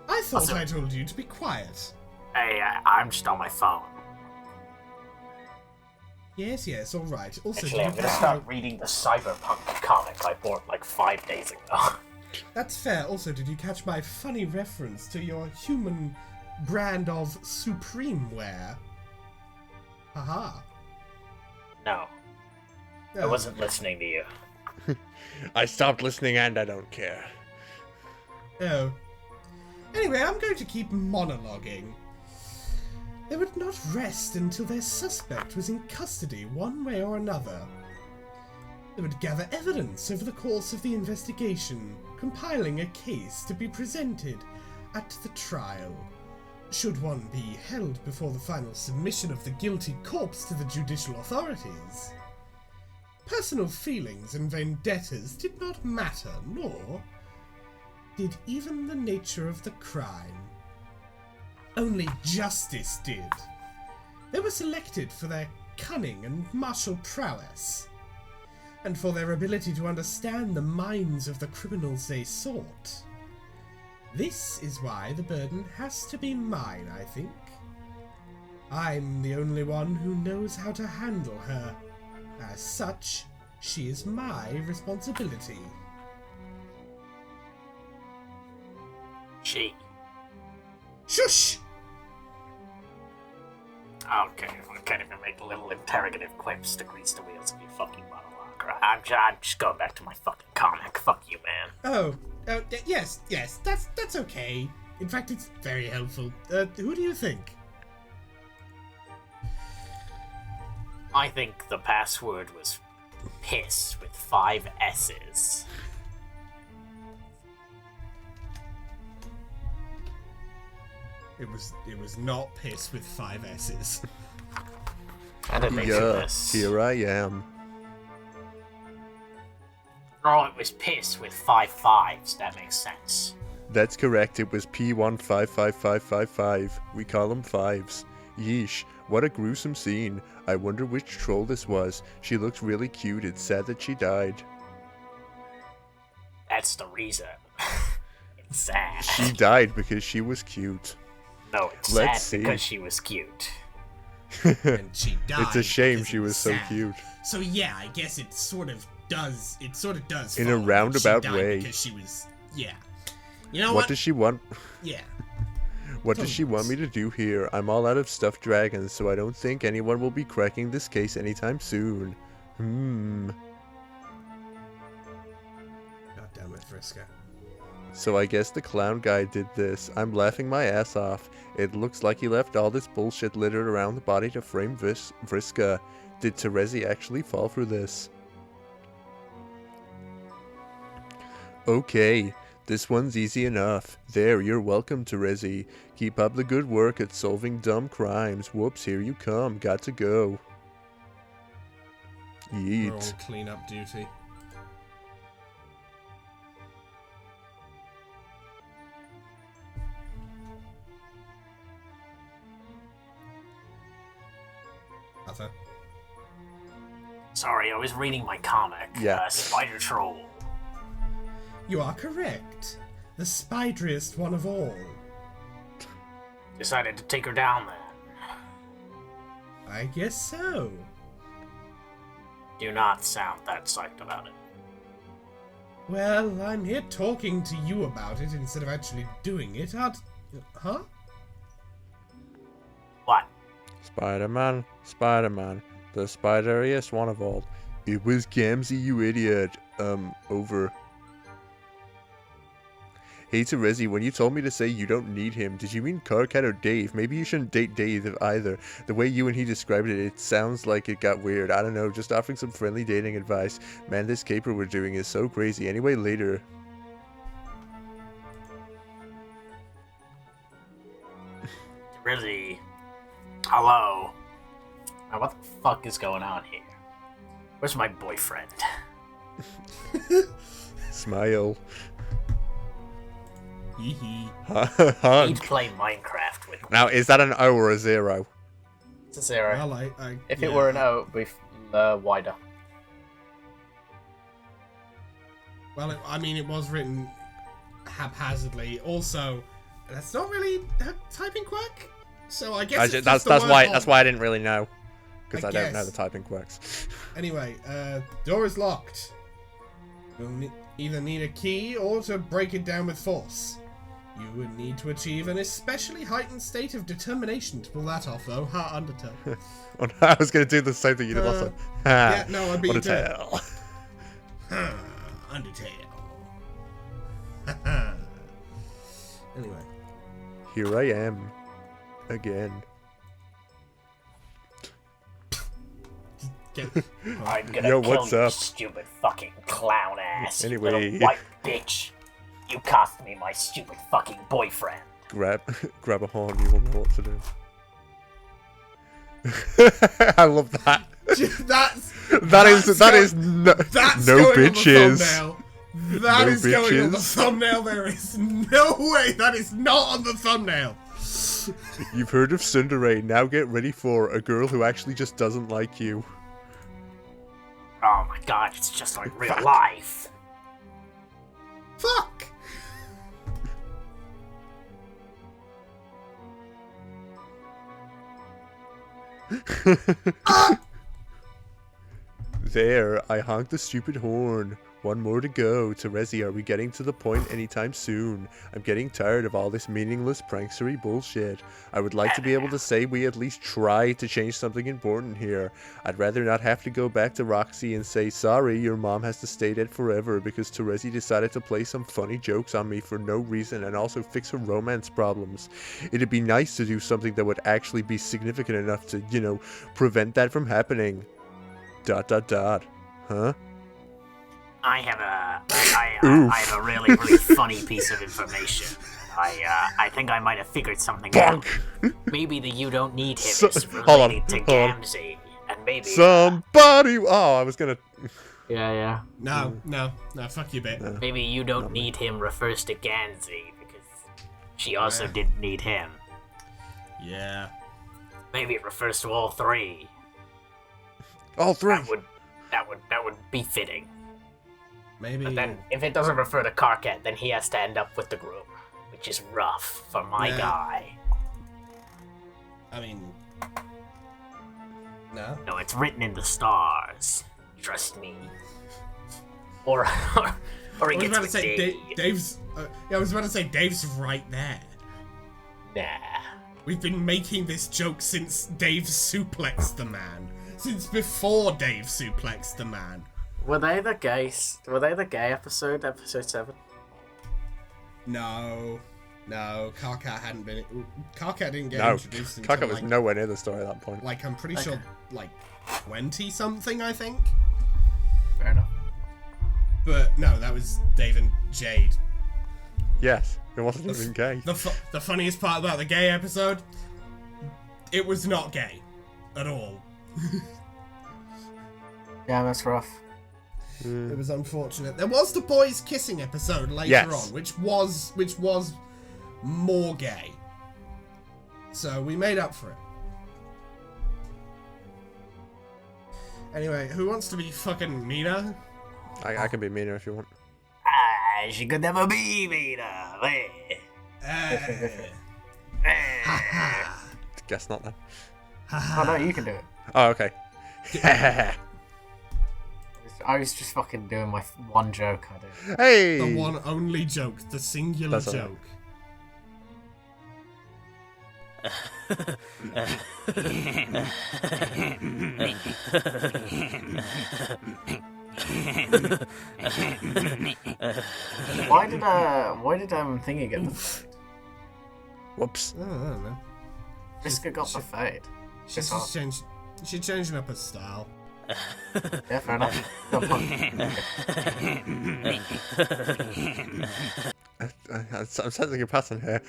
S1: I thought
S4: Also-
S1: I told you to be quiet.
S4: Hey, I'm just on my phone.
S1: Yes, alright. Also,
S4: Actually, I'm
S1: did you
S4: gonna
S1: catch
S4: start
S1: my...
S4: reading the cyberpunk comic I bought like 5 days ago.
S1: That's fair. Also, did you catch my funny reference to your human brand of supreme wear? Haha.
S4: No, I
S1: Oh.
S4: wasn't listening to you.
S3: I stopped listening and I don't care.
S1: Oh. Anyway, I'm going to keep monologuing. They would not rest until their suspect was in custody one way or another. They would gather evidence over the course of the investigation, compiling a case to be presented at the trial. Should one be held before the final submission of the guilty corpse to the judicial authorities. Personal feelings and vendettas did not matter, nor did even the nature of the crime. Only justice did. They were selected for their cunning and martial prowess, and for their ability to understand the minds of the criminals they sought. This is why the burden has to be mine, I think. I'm the only one who knows how to handle her. As such, she is my responsibility.
S4: She.
S1: Shush!
S4: Okay, I can't even make little interrogative quips to grease the wheels of your fucking monologue. Right? I'm just going back to my fucking comic. Fuck you, man.
S1: Oh, yes, that's okay. In fact, it's very helpful. Who do you think?
S4: I think the password was piss with 5 S's.
S1: It was not piss with 5 S's.
S4: And it makes
S3: Yeah,
S4: this.
S3: here I am.
S4: Oh, it was piss with 5 5s. That makes sense.
S3: That's correct, it was P155555. We call them fives. Yeesh, what a gruesome scene. I wonder which troll this was. She looked really cute, it's sad that she died.
S4: That's the reason. It's sad.
S3: She died because she was cute.
S4: No, it's
S3: Let's
S4: sad
S3: see.
S4: because she was cute.
S1: And she died.
S3: It's a shame
S1: because
S3: she
S1: it
S3: was so
S1: sad.
S3: cute.
S1: So yeah, I guess it sort of does. It sort of does.
S3: In a
S1: follow that
S3: roundabout
S1: she died
S3: way.
S1: Because she was. Yeah. You know
S3: What
S1: what?
S3: does she want?
S1: Yeah.
S3: What does she want me to do here? I'm all out of stuffed dragons, so I don't think anyone will be cracking this case anytime soon.
S1: God damn it, Vriska.
S3: So I guess the clown guy did this. I'm laughing my ass off. It looks like he left all this bullshit littered around the body to frame Vriska. Did Terezi actually fall for this? Okay, this one's easy enough. There, you're welcome, Terezi. Keep up the good work at solving dumb crimes. Whoops, here you come. Got to go.
S1: We're on
S3: Yeet.
S1: cleanup duty. Arthur.
S4: Sorry, I was reading my comic.
S3: Yeah.
S4: Spider Troll.
S1: You are correct. The spideriest one of all.
S4: Decided to take her down then.
S1: I guess so.
S4: Do not sound that psyched about it.
S1: Well, I'm here talking to you about it instead of actually doing it. Huh?
S4: What?
S3: Spider-Man, Spider-Man, the spideriest one of all. It was Gamzee, you idiot. Over. Hey Terezi, when you told me to say you don't need him, did you mean Carcat or Dave? Maybe you shouldn't date Dave either. The way you and he described it, it sounds like it got weird. I don't know, just offering some friendly dating advice. Man, this caper we're doing is so crazy. Anyway, later.
S4: Really? Hello? Now, what the fuck is going on here? Where's my boyfriend?
S3: Smile.
S1: Hee hee.
S4: He'd
S3: Hunk.
S4: play Minecraft with me.
S3: Now, is that an O or a 0?
S2: It's a 0.
S1: Well,
S2: If
S1: yeah.
S2: it were an O, it'd be wider.
S1: Well, I mean, it was written haphazardly. Also, that's not really a typing quirk. So I guess it's just the
S3: That's
S1: word
S3: why.
S1: on.
S3: That's why I didn't really know, because
S1: I
S3: I don't know
S1: guess.
S3: the typing quirks.
S1: Anyway, door is locked. You'll either need a key or to break it down with force. You would need to achieve an especially heightened state of determination to pull that off, though. Ha, Undertale.
S3: Oh, no, I was gonna do the same thing you did last time.
S1: Yeah, no, I beat
S3: What a
S1: you to it.
S3: tale.
S1: Ha, Undertale. Anyway.
S3: Here I am, again.
S1: Get,
S4: I'm gonna
S3: Yo,
S4: kill
S3: what's
S4: you,
S3: up?
S4: stupid fucking clown ass.
S3: Anyway.
S4: You little white bitch. You cost me my stupid fucking boyfriend.
S3: Grab a horn. You will know what to do. I love that. That is no
S1: That's
S3: no
S1: going
S3: bitches.
S1: on the thumbnail. That
S3: No
S1: is going on the
S3: bitches.
S1: thumbnail. There is no way that is not on the thumbnail.
S3: You've heard of Tsundere. Now get ready for a girl who actually just doesn't like you.
S4: Oh my god, it's just like real
S3: Fuck.
S4: life.
S1: Fuck.
S3: There, I honked the stupid horn. One more to go. Terezi, are we getting to the point anytime soon? I'm getting tired of all this meaningless prankstery bullshit. I would like to be able to say we at least tried to change something important here. I'd rather not have to go back to Roxy and say, sorry, your mom has to stay dead forever because Terezi decided to play some funny jokes on me for no reason and also fix her romance problems. It'd be nice to do something that would actually be significant enough to, you know, prevent that from happening. ... Huh?
S4: I have a really funny piece of information. I think I might have figured something out.
S3: Bonk!
S4: Maybe the you don't need him
S3: So-
S4: is
S3: hold on,
S4: related to
S3: hold on.
S4: Gamzee, and maybe
S3: Somebody. Oh, I was gonna.
S2: Yeah.
S1: No, fuck you, bit.
S4: Maybe you don't need him refers to Gansey because she also didn't need him.
S1: Yeah.
S4: Maybe it refers to all three.
S3: All three.
S4: That would be fitting.
S1: Maybe.
S4: But then, if it doesn't refer to Karkat, then he has to end up with the group, which is rough for my guy.
S1: I mean, no.
S4: No, it's written in the stars. Trust me. Or he
S1: I was
S4: gets
S1: about to
S4: with
S1: say
S4: Dave.
S1: Dave's. I was about to say Dave's right there.
S4: Nah.
S1: We've been making this joke since Dave suplexed the man. Since before Dave suplexed the man.
S2: Were they the gays? Were they the gay episode 7?
S1: No, Karkat hadn't been. Karkat didn't get
S3: No,
S1: introduced until
S3: Karkat was nowhere near the story at that point.
S1: Like I'm pretty sure, like 20 something, I think.
S2: Fair enough.
S1: But no, that was Dave and Jade.
S3: Yes, it wasn't even gay.
S1: The funniest part about the gay episode, it was not gay at all.
S2: Yeah, that's rough.
S1: It was unfortunate. There was the boys kissing episode later on, which was more gay. So we made up for it. Anyway, who wants to be fucking Mina?
S3: I can be meaner if you want.
S4: She could never be Mina.
S3: Guess not then.
S2: Oh no, you can do it.
S3: Oh, okay.
S2: I was just fucking doing my one joke I did.
S3: Hey!
S1: The one only joke, the singular
S3: That's all right.
S1: joke.
S2: Why did Thingy get the fade?
S3: Whoops.
S1: I don't know.
S2: Vriska got the fade.
S1: She's just changing up her style.
S2: Yeah, fair enough. No point.
S3: I'm sensing a pattern here.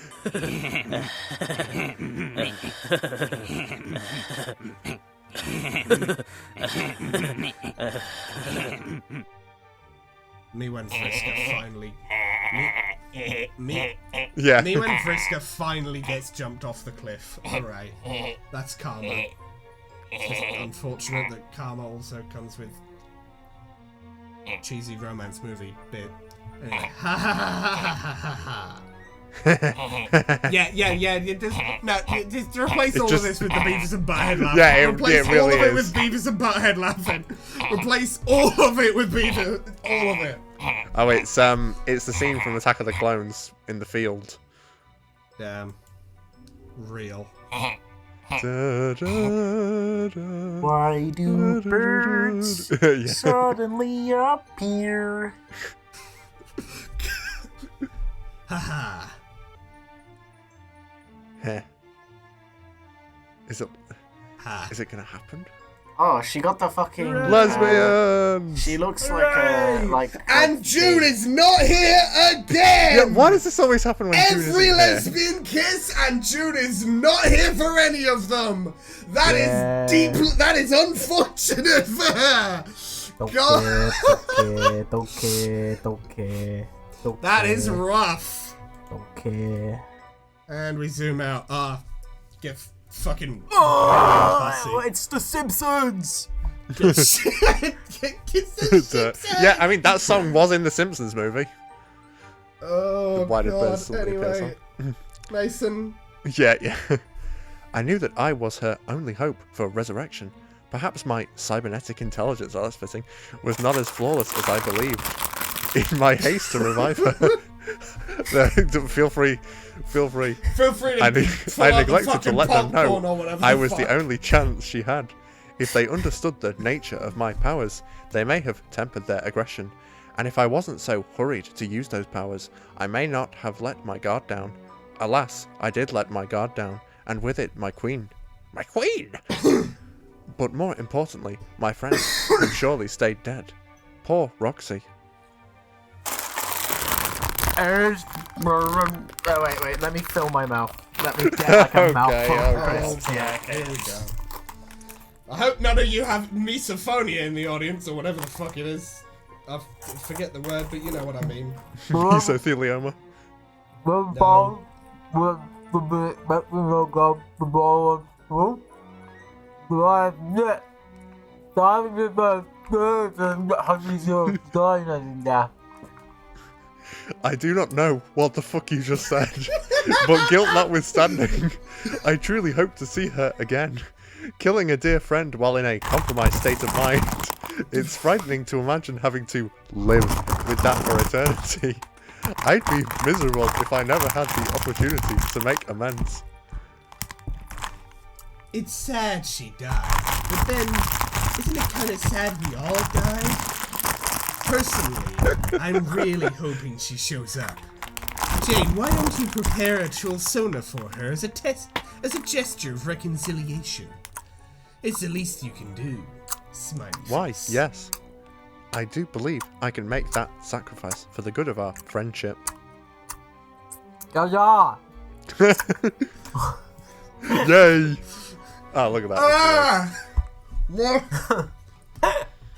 S1: Me when Vriska finally.
S3: Yeah.
S1: Me when Vriska finally gets jumped off the cliff. Hooray. That's karma. It's just unfortunate that karma also comes with cheesy romance movie bit. Anyway. Ha ha ha ha ha ha. Yeah. Just replace all of this with the Beavis and Butthead laughing.
S3: Yeah, it
S1: Replace
S3: really
S1: all of it
S3: is.
S1: with Beavis and Butthead laughing. Replace all of it with Beavis. All of it.
S3: Oh, it's the scene from Attack of the Clones in the field.
S1: Damn. Real.
S3: Da, da, da,
S2: Why do birds
S3: yeah.
S2: suddenly appear?
S1: Haha.
S3: Heh. Is it
S1: Ha.
S3: gonna happen?
S2: Oh, she got the fucking
S3: Lesbians!
S2: she looks like
S1: And June is not here again!
S3: Yeah, why does this always happen when June
S1: Every
S3: isn't
S1: lesbian kiss and June is not here for any of them! That is deep. That is unfortunate for her!
S2: Don't care.
S1: That is rough.
S2: Don't care.
S1: And we zoom out. Get fucking.
S2: Oh, it's The Simpsons!
S3: Yeah, I mean, that song was in the Simpsons movie.
S1: Oh,
S3: Why did
S1: God.
S3: birds suddenly appear
S1: Anyway, Mason.
S3: Yeah. I knew that I was her only hope for resurrection. Perhaps my cybernetic intelligence, oh, that's fitting, was not as flawless as I believed. In my haste to revive her. Feel free.
S1: Feel free to.
S3: I
S1: pull out the
S3: neglected to
S1: fucking
S3: let them
S1: popcorn
S3: know
S1: or whatever
S3: I
S1: the
S3: was the
S1: fuck.
S3: only chance she had. If they understood the nature of my powers, they may have tempered their aggression. And if I wasn't so hurried to use those powers, I may not have let my guard down. Alas, I did let my guard down, and with it my queen. My queen! But more importantly, my friend, who surely stayed dead. Poor Roxy.
S2: Oh wait, let me fill my mouth. Let me get like a
S3: Okay,
S2: mouthful
S3: alright.
S2: of crisps. Yeah,
S1: Here we go. I hope none of you have misophonia in the audience, or whatever the fuck it is. I forget the word, but you know what I mean.
S3: Mesothelioma.
S1: No.
S3: I do not know what the fuck you just said, but guilt notwithstanding, I truly hope to see her again. Killing a dear friend while in a compromised state of mind, it's frightening to imagine having to live with that for eternity. I'd be miserable if I never had the opportunity to make amends.
S1: It's sad she died, but then, isn't it kind of sad we all died? Personally, I'm really hoping she shows up. Jane, why don't you prepare a Cholsona for her as a gesture of reconciliation? It's the least you can do. Smiley
S3: Why,
S1: face.
S3: yes. I do believe I can make that sacrifice for the good of our friendship.
S2: Yeah.
S3: Yay! Oh, look at that.
S1: Ah!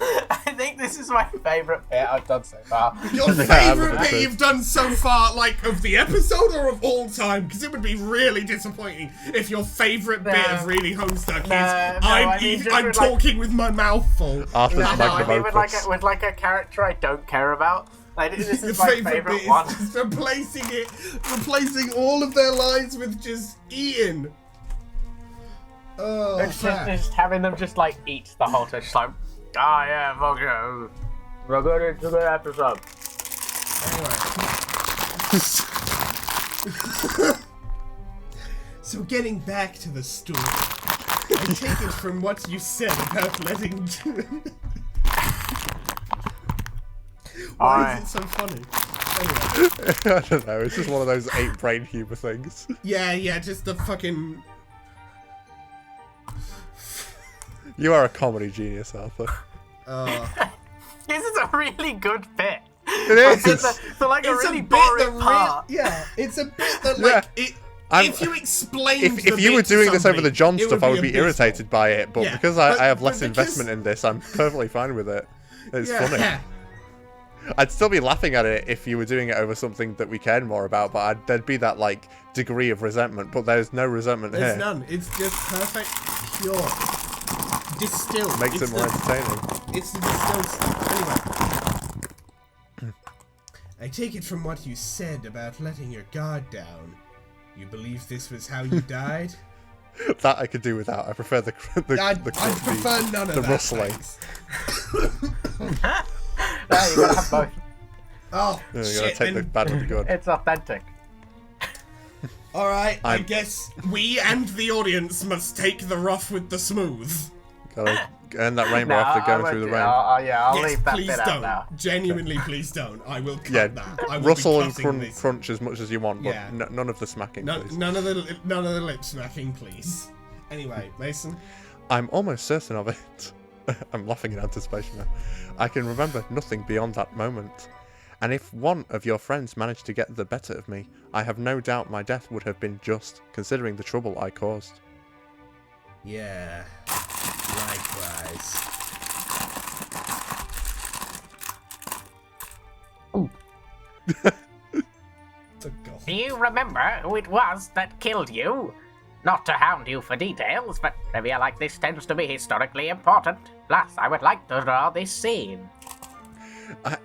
S2: I think this is my favourite bit I've done so far.
S1: Your favourite bit you've done so far, like, of the episode or of all time? Because it would be really disappointing if your favourite bit of reading Homestuck is I'm talking with my mouth full.
S3: Arthur's
S2: I
S3: magnum
S2: mean,
S3: opus.
S2: with like a character I don't care about. Like, this
S1: Your
S2: is my
S1: favourite
S2: favourite
S1: bit
S2: one.
S1: is replacing all of their lines with just Ian. Oh,
S2: It's just having them just like eat the whole time. Just like, yeah, fuck you. We're good to the episode.
S1: Anyway. So getting back to the story, I take it from what you said about letting... Why is it so funny? Anyway.
S3: I don't know, it's just one of those 8 brain humour things.
S1: Yeah, just the fucking...
S3: You are a comedy genius, Arthur.
S2: This is a really good bit.
S3: It is!
S2: It's like a
S1: It's
S2: really
S1: a bit
S2: boring
S1: that
S2: part.
S1: Yeah, it's a bit that, like, if you explained
S3: If you were doing this over the John stuff, I would be
S1: abysmal.
S3: irritated by it, but
S1: Yeah,
S3: because I have
S1: but
S3: less
S1: because-
S3: investment in this, I'm perfectly fine with it. It's
S1: Yeah.
S3: funny. I'd still be laughing at it if you were doing it over something that we cared more about, but there'd be that, like, degree of resentment, but there's no resentment
S1: There's
S3: here.
S1: none. It's just perfect, pure, distilled.
S3: Makes
S1: It's
S3: it more
S1: the-
S3: entertaining.
S1: It's the distilled stuff. Anyway. I take it from what you said about letting your guard down. You believe this was how you died?
S3: That I could do without. I prefer the
S1: I prefer none of
S3: the
S1: that.
S3: rustling.
S1: Thanks.
S2: No, you gotta have both.
S1: Oh,
S3: You gotta
S1: shit.
S3: take the bad with the good.
S2: It's authentic.
S1: Alright, I
S3: I'm-
S1: guess we and the audience must take the rough with the smooth.
S3: Gotta earn that rainbow
S2: No,
S3: after
S2: I
S3: going
S2: won't
S3: through the
S2: do-
S3: rain.
S2: I'll
S1: Yes,
S2: leave that
S1: please
S2: bit
S1: don't.
S2: out now.
S1: Genuinely, please don't. I will cut
S3: Yeah,
S1: that. I will
S3: rustle
S1: be
S3: and
S1: cutting this.
S3: crunch as much as you want, but
S1: Yeah.
S3: none of the smacking, please.
S1: None of the lip smacking, please. Anyway, Mason.
S3: I'm almost certain of it. I'm laughing in anticipation now. I can remember nothing beyond that moment. And if one of your friends managed to get the better of me, I have no doubt my death would have been just, considering the trouble I caused.
S1: Yeah. Likewise.
S4: Do you remember who it was that killed you? Not to hound you for details, but trivia like this tends to be historically important. Plus, I would like to draw this scene.
S3: I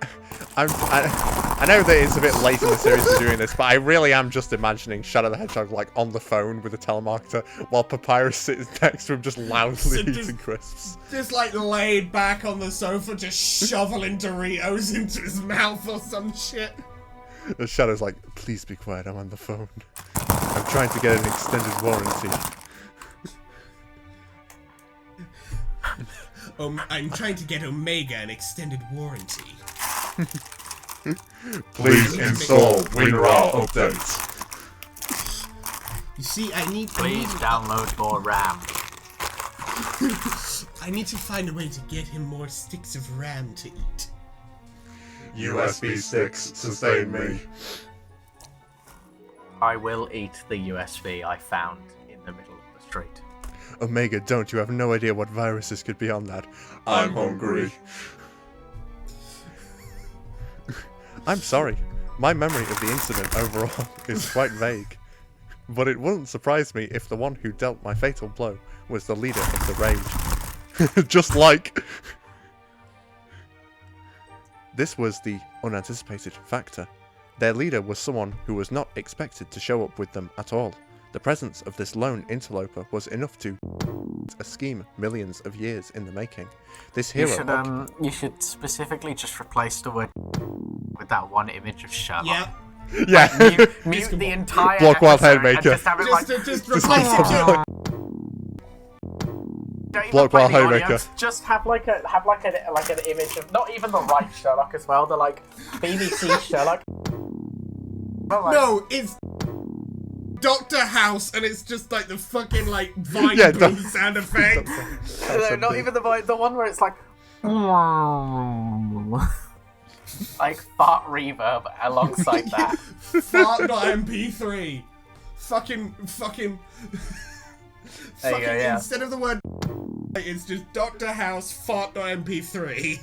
S3: know that it's a bit late in the series to doing this, but I really am just imagining Shadow the Hedgehog like on the phone with a telemarketer while Papyrus sits next to him just loudly
S1: So
S3: eating
S1: just-
S3: crisps.
S1: Just like laid back on the sofa, just shoveling Doritos into his mouth or some shit.
S3: And Shadow's like, please be quiet, I'm on the phone. I'm trying to get an extended warranty.
S1: I'm trying to get Omega an extended warranty.
S3: Please
S1: install
S3: WinRAR updates.
S1: You see, I need
S2: download more RAM.
S1: I need to find a way to get him more sticks of RAM to eat.
S3: USB sticks, sustain me.
S2: I will eat the USB I found in the middle of the street.
S3: Omega, don't. You have no idea what viruses could be on that. I'm hungry. I'm sorry. My memory of the incident overall is quite vague. But it wouldn't surprise me if the one who dealt my fatal blow was the leader of the raid. Just like... This was the unanticipated factor. Their leader was someone who was not expected to show up with them at all. The presence of this lone interloper was enough to a scheme millions of years in the making. This hero...
S2: You should specifically just replace the word with that one image of Sherlock.
S1: Yeah.
S3: Yeah.
S2: Like, mute the entire
S3: Block while
S2: episode and
S3: Haymaker.
S2: just have it like...
S1: Just replace it.
S2: Don't even
S3: Block
S2: play
S3: while
S2: the audio,
S3: Haymaker.
S2: just have like an image of not even the right Sherlock as well, the like BBC Sherlock.
S1: No, it's Dr. House, and it's just like the fucking like vine
S3: Yeah,
S1: boom sound effect.
S2: No, not even the one where it's like like fart reverb alongside that.
S1: Fart not MP3. Fucking.
S2: There you go, yeah.
S1: Instead of the word, it's just Dr. House fart not MP3.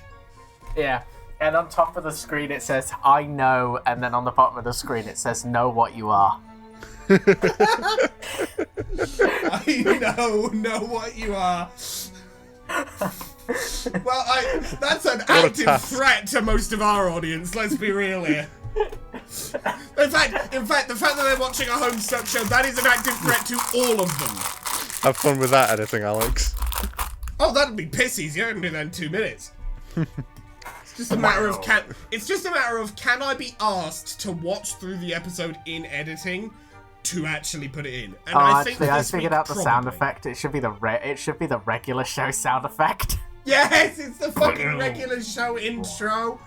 S2: Yeah. And on top of the screen it says I know, and then on the bottom of the screen it says know what you are.
S1: I know what you are. Well, that's an active threat to most of our audience, let's be real here. In fact, the fact that they're watching a Homestuck show, that is an active threat to all of them.
S3: Have fun with that editing, Alex.
S1: Oh, that'd be piss easy. I can do that in 2 minutes. It's just a matter of can I be asked to watch through the episode in editing to actually put it in? And I
S2: figured out the sound effect. It should be the regular show sound effect.
S1: Yes, it's the fucking regular show intro.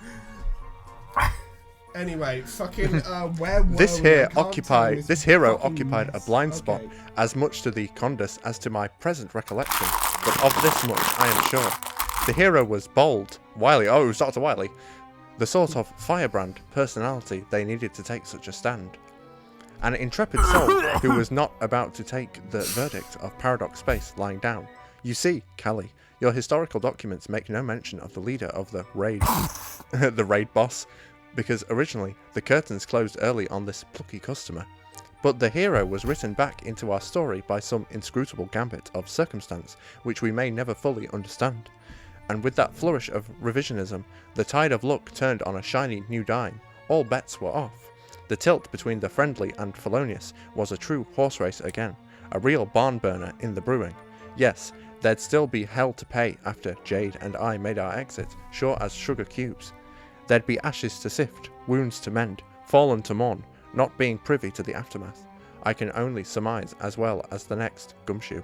S1: Anyway, fucking where were
S3: This
S1: we?
S3: hero
S1: I can't tell
S3: occupied a
S1: mess.
S3: blind spot as much to the Condus as to my present recollection, but of this much I am sure. The hero was bold, wily, it was Dr. Wily, the sort of firebrand personality they needed to take such a stand. An intrepid soul who was not about to take the verdict of Paradox Space lying down. You see, Callie, your historical documents make no mention of the leader of the raid, the raid boss, because originally the curtains closed early on this plucky customer. But the hero was written back into our story by some inscrutable gambit of circumstance which we may never fully understand. And with that flourish of revisionism, the tide of luck turned on a shiny new dime. All bets were off. The tilt between the friendly and felonious was a true horse race again, a real barn burner in the brewing. Yes, there'd still be hell to pay after Jade and I made our exit, sure as sugar cubes. There'd be ashes to sift, wounds to mend, fallen to mourn, not being privy to the aftermath. I can only surmise as well as the next gumshoe.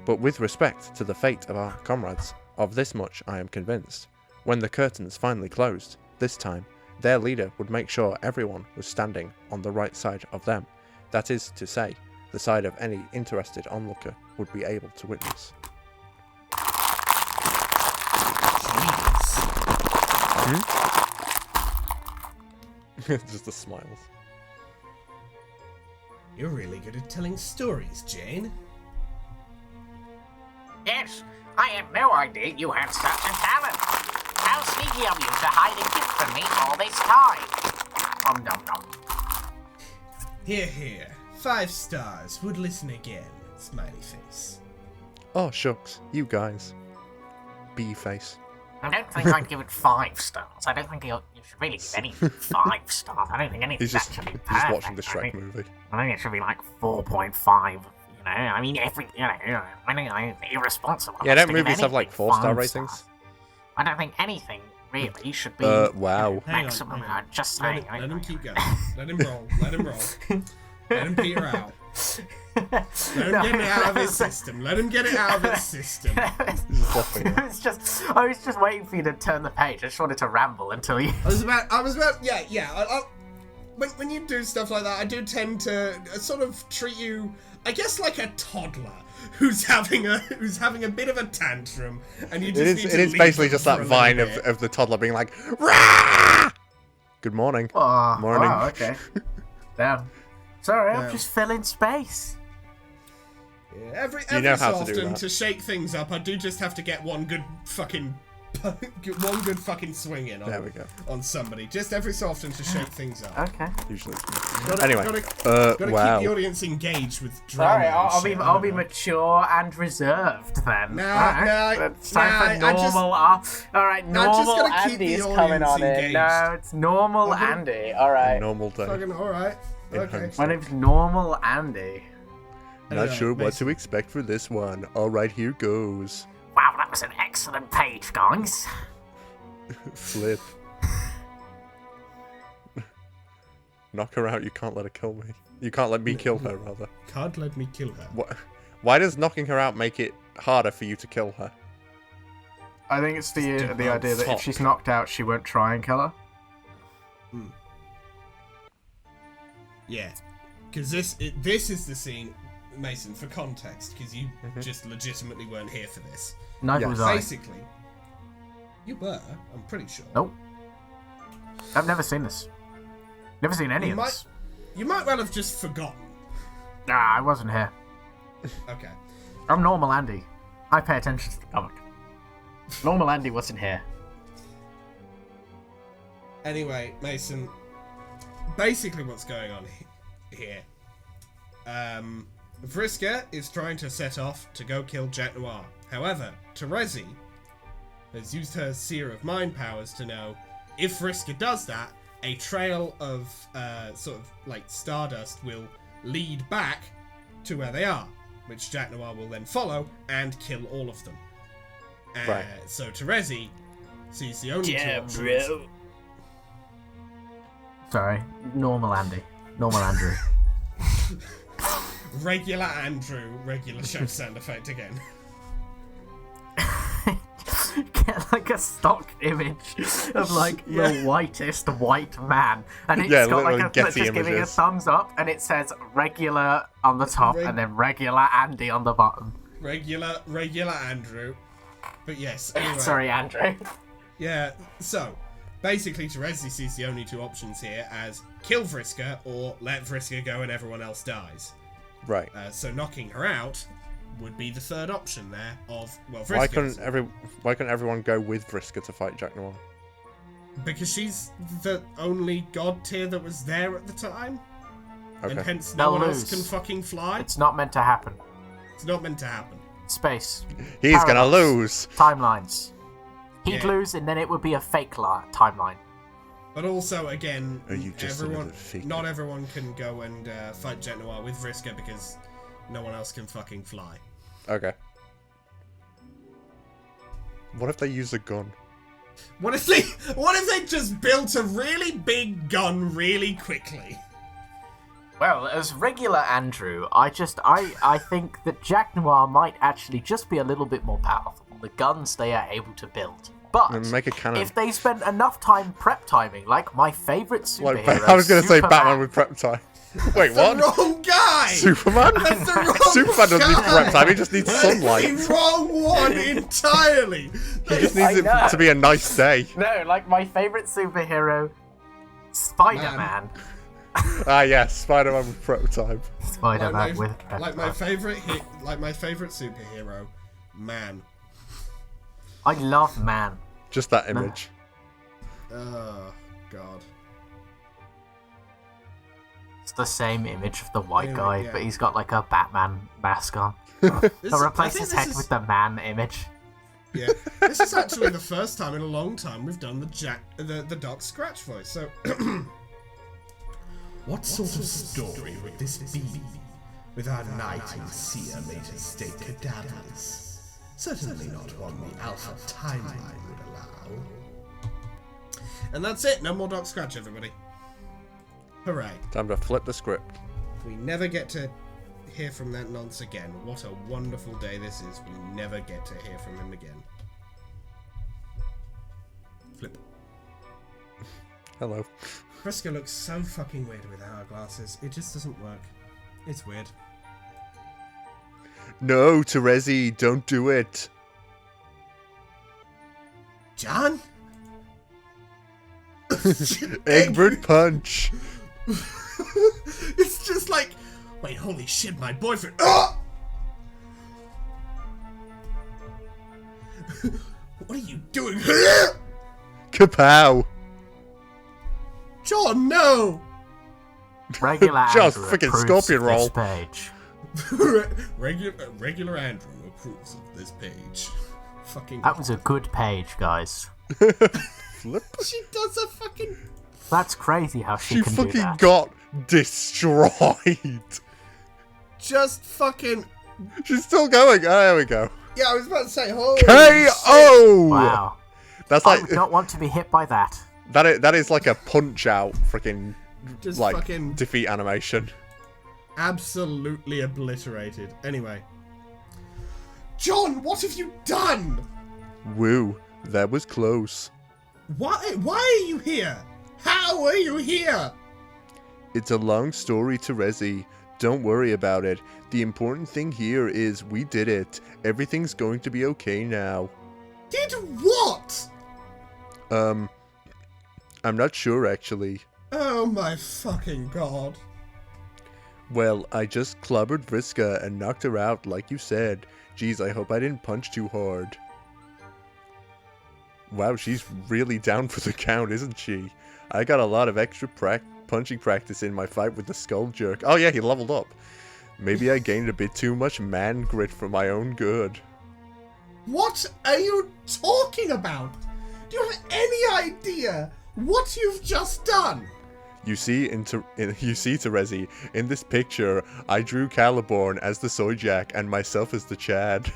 S3: But with respect to the fate of our comrades, of this much I am convinced. When the curtains finally closed, this time, their leader would make sure everyone was standing on the right side of them. That is to say, the side of any interested onlooker would be able to witness. Just the smiles.
S1: You're really good at telling stories, Jane.
S4: Yes, I had no idea you had such a talent. How sneaky of you to hide a gift from me all this time. Nom nom.
S1: Here. 5 stars. Would listen again. Smiley face.
S3: Oh shucks, you guys. Bee face.
S4: I don't think I'd give it 5 stars. I don't think you should really give anything 5 stars. I don't think anything's actually perfect.
S3: He's watching the Shrek movie.
S4: I think it should be like 4.5. You know, I mean, I think it's irresponsible.
S3: Yeah, don't
S4: to give
S3: movies have like
S4: anything
S3: 4-star
S4: 5
S3: ratings?
S4: stars. I don't think anything really should be
S3: Wow.
S4: maximum. Just saying.
S1: Let him keep going. Let him roll. Let him peter out. Let him get it out of his system. Let him get it out of his system.
S2: I was just waiting for you to turn the page. I just wanted to ramble until you.
S1: I was about. Yeah. When you do stuff like that, I do tend to sort of treat you, I guess, like a toddler who's having a bit of a tantrum, and you just
S3: It is basically just that vine of the toddler being like, Rah! Good morning.
S2: Oh,
S3: Morning.
S2: wow, okay. Damn. Sorry,
S1: Yeah.
S2: I'm just filling space.
S1: Yeah, every
S3: know
S1: so
S3: how to do
S1: often
S3: that.
S1: to shake things up, I do just have to get one good fucking swing in
S3: There we go.
S1: on somebody. Just every so often to shake things up.
S2: Okay.
S3: Usually.
S1: Gotta
S3: Wow.
S1: keep the audience engaged with drama.
S2: Sorry,
S1: and
S2: I'll
S1: shit,
S2: be I'll
S1: I
S2: be
S1: don't know.
S2: mature and reserved then.
S1: Nah,
S2: It's time for normal. Alright,
S1: I just
S2: normal
S1: gotta keep the
S2: Andy's coming
S1: audience
S2: on in.
S1: engaged.
S2: No, it's normal
S1: I'm gonna-
S2: Andy.
S3: A
S2: Alright.
S3: normal day.
S1: Fucking alright.
S3: In
S1: Okay.
S3: Homestuck.
S2: My name's Normal Andy.
S3: Not
S1: Anyway,
S3: sure what
S1: Mason.
S3: to expect for this one. Alright, here goes.
S4: Wow, that was an excellent page, guys.
S3: Flip. Knock her out, you can't let her kill me. You can't let me kill her, rather.
S1: Can't let me kill her.
S3: Why does knocking her out make it harder for you to kill her?
S2: I think it's the
S1: Stupid
S2: idea that
S3: fuck.
S2: if she's knocked out, she won't try and kill her.
S1: Yeah, because this is the scene, Mason. For context, because you just legitimately weren't here for this.
S2: Neither
S3: Yes.
S2: was I.
S1: Basically, you were. I'm pretty sure.
S2: Nope. I've never seen this. Never seen any
S1: You
S2: of
S1: might-
S2: this.
S1: You might well have just forgotten.
S2: Nah, I wasn't here.
S1: Okay.
S2: I'm Normal Andy. I pay attention to the comic. Normal Andy wasn't here.
S1: Anyway, Mason. Basically, what's going on here? Vriska is trying to set off to go kill Jack Noir. However, Terezi has used her Seer of Mind powers to know if Vriska does that, a trail of sort of like stardust will lead back to where they are, which Jack Noir will then follow and kill all of them.
S3: Right.
S1: So Terezi sees the only two options.
S2: Sorry. Normal Andy. Normal Andrew.
S1: Regular Andrew, regular show sound effect again.
S2: Get like a stock image of like the whitest white man, and it's
S3: Yeah,
S2: got like
S3: literally
S2: a
S3: Getty
S2: just giving a
S3: images.
S2: thumbs up, and it says regular on the top, and then regular Andy on the bottom.
S1: Regular Andrew. But yes, anyway.
S2: Sorry, Andrew.
S1: Yeah, so basically Terezi sees the only two options here as kill Vriska or let Vriska go and everyone else dies.
S3: Right.
S1: So knocking her out would be the third option there of, well,
S3: Why
S1: Vriska.
S3: couldn't everyone go with Vriska to fight Jack Noir?
S1: Because she's the only god tier that was there at the time. And
S3: Okay.
S1: hence no
S2: They'll
S1: one else
S2: lose.
S1: can fucking fly.
S2: It's not meant to happen.
S1: It's not meant to happen.
S2: Space.
S3: He's gonna
S2: Paradox.
S3: lose.
S2: Timelines. He'd
S1: Yeah.
S2: lose, and then it would be a fake timeline.
S1: But also, again,
S3: Are you just
S1: everyone,
S3: another figure?
S1: not everyone can go and fight Jet Noir with Vriska because no one else can fucking fly.
S3: Okay. What if they use a gun?
S1: What if they just built a really big gun really quickly?
S2: Well, as regular Andrew, I think that Jack Noir might actually just be a little bit more powerful. The guns they are able to build. But
S3: And make a cannon.
S2: if they spent enough time prep timing, like my favourite superhero,
S3: Like, I was gonna say
S2: Superman,
S3: Batman with prep time. Wait, what?
S1: The wrong guy!
S3: Superman?
S1: That's the wrong
S3: Superman doesn't need
S1: guy!
S3: prep time, he just needs
S1: That's
S3: sunlight.
S1: the wrong one entirely!
S3: He just needs it
S2: know.
S3: to be a nice day.
S2: No, like my favourite superhero, Spider-Man.
S3: Ah, yes, Spider-Man with prep time.
S2: Spider-Man with prep
S1: like my
S2: time.
S1: favorite superhero, man.
S2: I love Man.
S3: Just that image.
S1: Oh god.
S2: It's the same image of the white
S1: Anyway,
S2: guy,
S1: yeah.
S2: but he's got like a Batman mask on.
S1: This-
S2: They'll replace
S1: I think
S2: his
S1: this
S2: head
S1: is-
S2: with the Man image.
S1: Yeah, this is actually the first time in a long time we've done the Doc Scratch voice. So, what sort of story would this be? With our knight and seer made to stay cadaverous. Certainly not one the Alpha timeline would allow. And that's it. No more Doc Scratch, everybody. Hooray!
S3: Time to flip the script.
S1: We never get to hear from that nonce again. What a wonderful day this is. We never get to hear from him again. Flip.
S3: Hello.
S1: Vriska looks so fucking weird with our glasses. It just doesn't work. It's weird.
S3: No, Terezi, don't do it.
S1: John?
S3: Egbert punch.
S1: It's just like, wait, holy shit, my boyfriend. Oh! What are you doing?
S3: Kapow!
S1: John, no!
S2: Regular
S3: Just
S2: Andrew
S3: freaking
S2: approves
S3: scorpion
S2: of
S3: roll.
S2: this page.
S1: Regular Andrew approves of this page. Fucking.
S2: That was a good page, guys.
S3: Flip.
S1: She does a fucking.
S2: That's crazy how she
S3: She
S2: can do
S3: fucking
S2: that.
S3: got destroyed.
S1: Just fucking.
S3: She's still going. Oh, there we go.
S1: Yeah, I was about to say, holy
S3: KO!
S2: Wow.
S3: That's
S2: I
S3: like
S2: would not want to be hit by that.
S3: that is like a punch out freaking
S1: Just
S3: like
S1: fucking
S3: defeat animation.
S1: absolutely obliterated. Anyway. John, what have you done?
S3: Woo, that was close.
S1: Why are you here? How are you here?
S3: It's a long story, Terezi. Don't worry about it. The important thing here is we did it. Everything's going to be okay now.
S1: Did what?
S3: I'm not sure actually.
S1: Oh my fucking god.
S3: Well, I just clobbered Vriska and knocked her out like you said. Geez, I hope I didn't punch too hard. Wow, she's really down for the count, isn't she? I got a lot of extra punching practice in my fight with the skull jerk. Oh yeah, he leveled up. Maybe I gained a bit too much man grit for my own good.
S1: What are you talking about? Do you have any idea what you've just done?
S3: You see, Terezi, in this picture, I drew Caliborn as the Soyjak and myself as the Chad.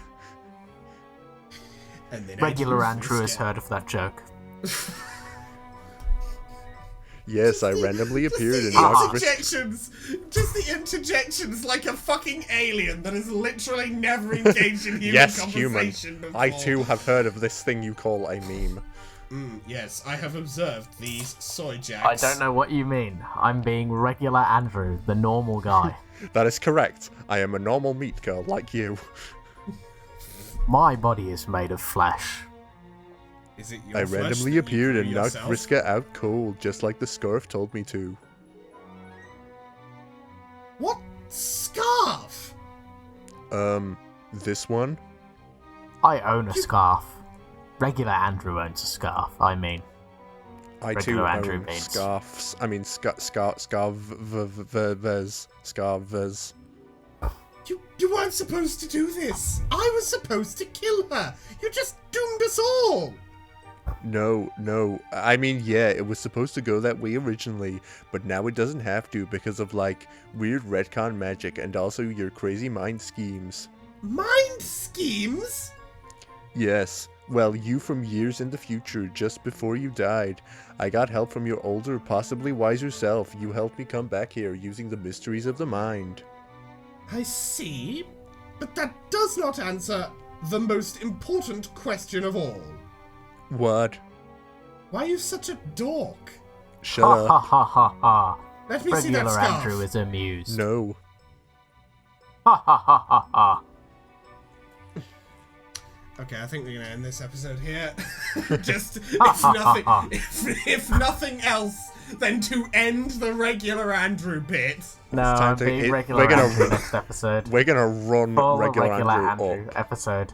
S1: And then
S2: Regular
S1: I
S2: Andrew has heard of that joke.
S3: Yes, I randomly appeared in
S1: the
S3: knocked Vriska.
S1: interjections, just the interjections like a fucking alien that has literally never engaged in human
S3: Yes, human.
S1: conversation before.
S3: I too have heard of this thing you call a meme.
S1: Yes, I have observed these soy jacks.
S2: I don't know what you mean. I'm being regular Andrew, the normal guy.
S3: That is correct. I am a normal meat girl like you.
S2: My body is made of flesh.
S1: Is it your
S3: I
S1: flesh
S3: randomly
S1: that you
S3: appeared
S1: grew
S3: and knocked
S1: yourself?
S3: Vriska out cold, just like the scarf told me to.
S1: What scarf?
S3: This one?
S2: I own a scarf. Regular Andrew owns a scarf, I mean.
S3: I too
S2: Regular Andrew
S3: own
S2: means.
S3: scarves. I mean, scarves.
S1: You weren't supposed to do this. I was supposed to kill her. You just doomed us all.
S3: No. I mean, yeah, it was supposed to go that way originally, but now it doesn't have to because of, like, weird retcon magic and also your crazy mind schemes.
S1: Mind schemes?
S3: Yes. Well, you from years in the future, just before you died. I got help from your older, possibly wiser self. You helped me come back here using the mysteries of the mind.
S1: I see, but that does not answer the most important question of all.
S3: What?
S1: Why are you such a dork?
S3: Shut
S2: Ha ha
S3: up.
S2: ha ha ha.
S1: Let me see that
S2: Regular
S1: scarf.
S2: Andrew is amused.
S3: No.
S2: Ha ha ha ha ha.
S1: Okay, I think we're gonna end this episode here. Just if nothing else, than to end the regular Andrew bit.
S2: No,
S3: time
S2: I'm
S3: to-
S2: being regular
S3: we're gonna
S2: Andrew
S3: run-
S2: next episode.
S3: We're gonna run
S2: Full
S3: regular
S2: regular
S3: Andrew
S2: Andrew
S3: up.
S2: episode.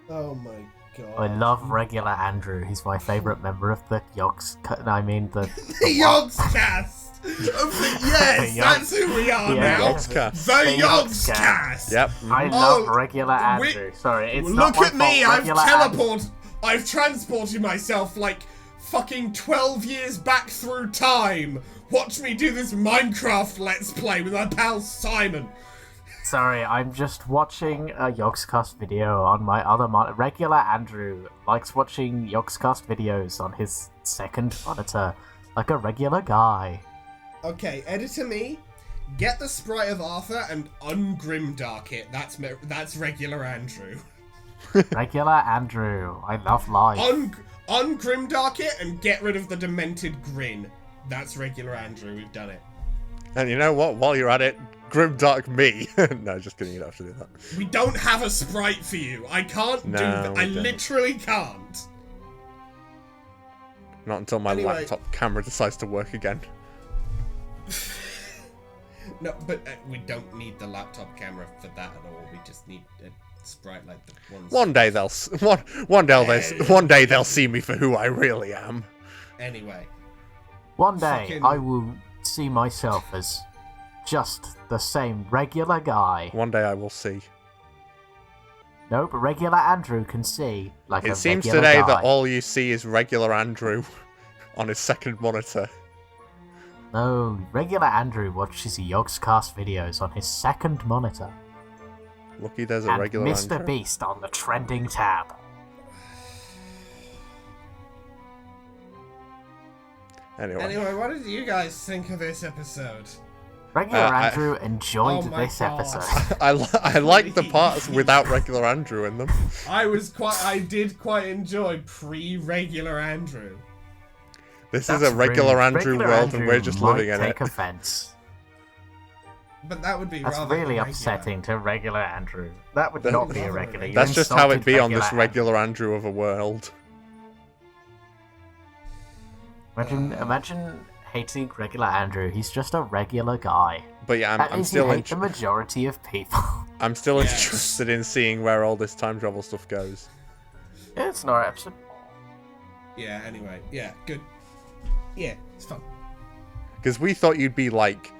S1: Oh my god.
S2: I love regular Andrew. He's my favourite member of the Yogs. I mean the
S1: The Yogscast! Yes,
S2: The
S1: that's who we are
S2: Yeah,
S1: now.
S3: Yogscast.
S1: The
S2: The
S1: Yogscast!
S3: Yep.
S2: I love
S1: Oh,
S2: regular Andrew. Sorry, it's
S1: Look
S2: not my
S1: at me,
S2: fault.
S1: I've
S2: Regular Andrew-
S1: I've transported myself like fucking 12 years back through time. Watch me do this Minecraft Let's Play with my pal Simon.
S2: Sorry, I'm just watching a Yogscast video on my other monitor. Regular Andrew likes watching Yogscast videos on his second monitor, like a regular guy.
S1: Okay, editor me, get the sprite of Arthur and ungrimdark it. That's regular Andrew.
S2: Regular Andrew, I love life.
S1: Ungrimdark it and get rid of the demented grin. That's regular Andrew, we've done it.
S3: And you know what? While you're at it, grimdark me. No, just kidding. You don't have to do that.
S1: We don't have a sprite for you. I can't do that.
S3: we
S1: I
S3: don't.
S1: literally can't.
S3: Not until my
S1: Anyway.
S3: laptop camera decides to work again.
S1: No, but we don't need the laptop camera for that at all. We just need sprite like the ones.
S3: One day one day they'll see me for who I really am.
S1: Anyway.
S2: One day,
S1: Fucking-
S2: I will see myself as just the same regular guy.
S3: One day I will see.
S2: Nope, regular Andrew can see like a
S3: It seems
S2: regular
S3: today
S2: guy.
S3: that all you see is regular Andrew on his second monitor.
S2: No, regular Andrew watches Yogscast videos on his second monitor.
S3: Lucky there's a
S2: And
S3: regular
S2: Mr.
S3: Andrew.
S2: Beast on the trending tab.
S1: Anyway, what did you guys think of this episode?
S2: Regular Andrew enjoyed
S1: Oh my
S2: this
S1: God.
S2: episode.
S3: I like the parts without regular Andrew in them.
S1: I did quite enjoy pre-regular Andrew.
S3: This
S2: That's
S3: is a regular
S2: rude.
S3: Andrew
S2: Regular
S3: world
S2: Andrew
S3: and we're just
S2: might
S3: living in it.
S2: take offense.
S1: But that would be
S2: That's
S1: rather
S2: really
S1: irregular.
S2: upsetting to regular Andrew. That would
S3: That-
S2: not be
S1: That's
S2: a regular. You
S3: That's just how it
S2: insulted
S3: be on this
S2: Andrew.
S3: regular Andrew of a world.
S2: Imagine hating regular Andrew. He's just a regular guy.
S3: But yeah,
S2: That
S3: I'm
S2: means
S3: still
S2: you hate the majority of people.
S3: I'm still
S1: Yes.
S3: interested in seeing where all this time travel stuff goes.
S2: It's not episode.
S1: Yeah, anyway. Yeah, good. Yeah, it's fun.
S3: Because we thought you'd be like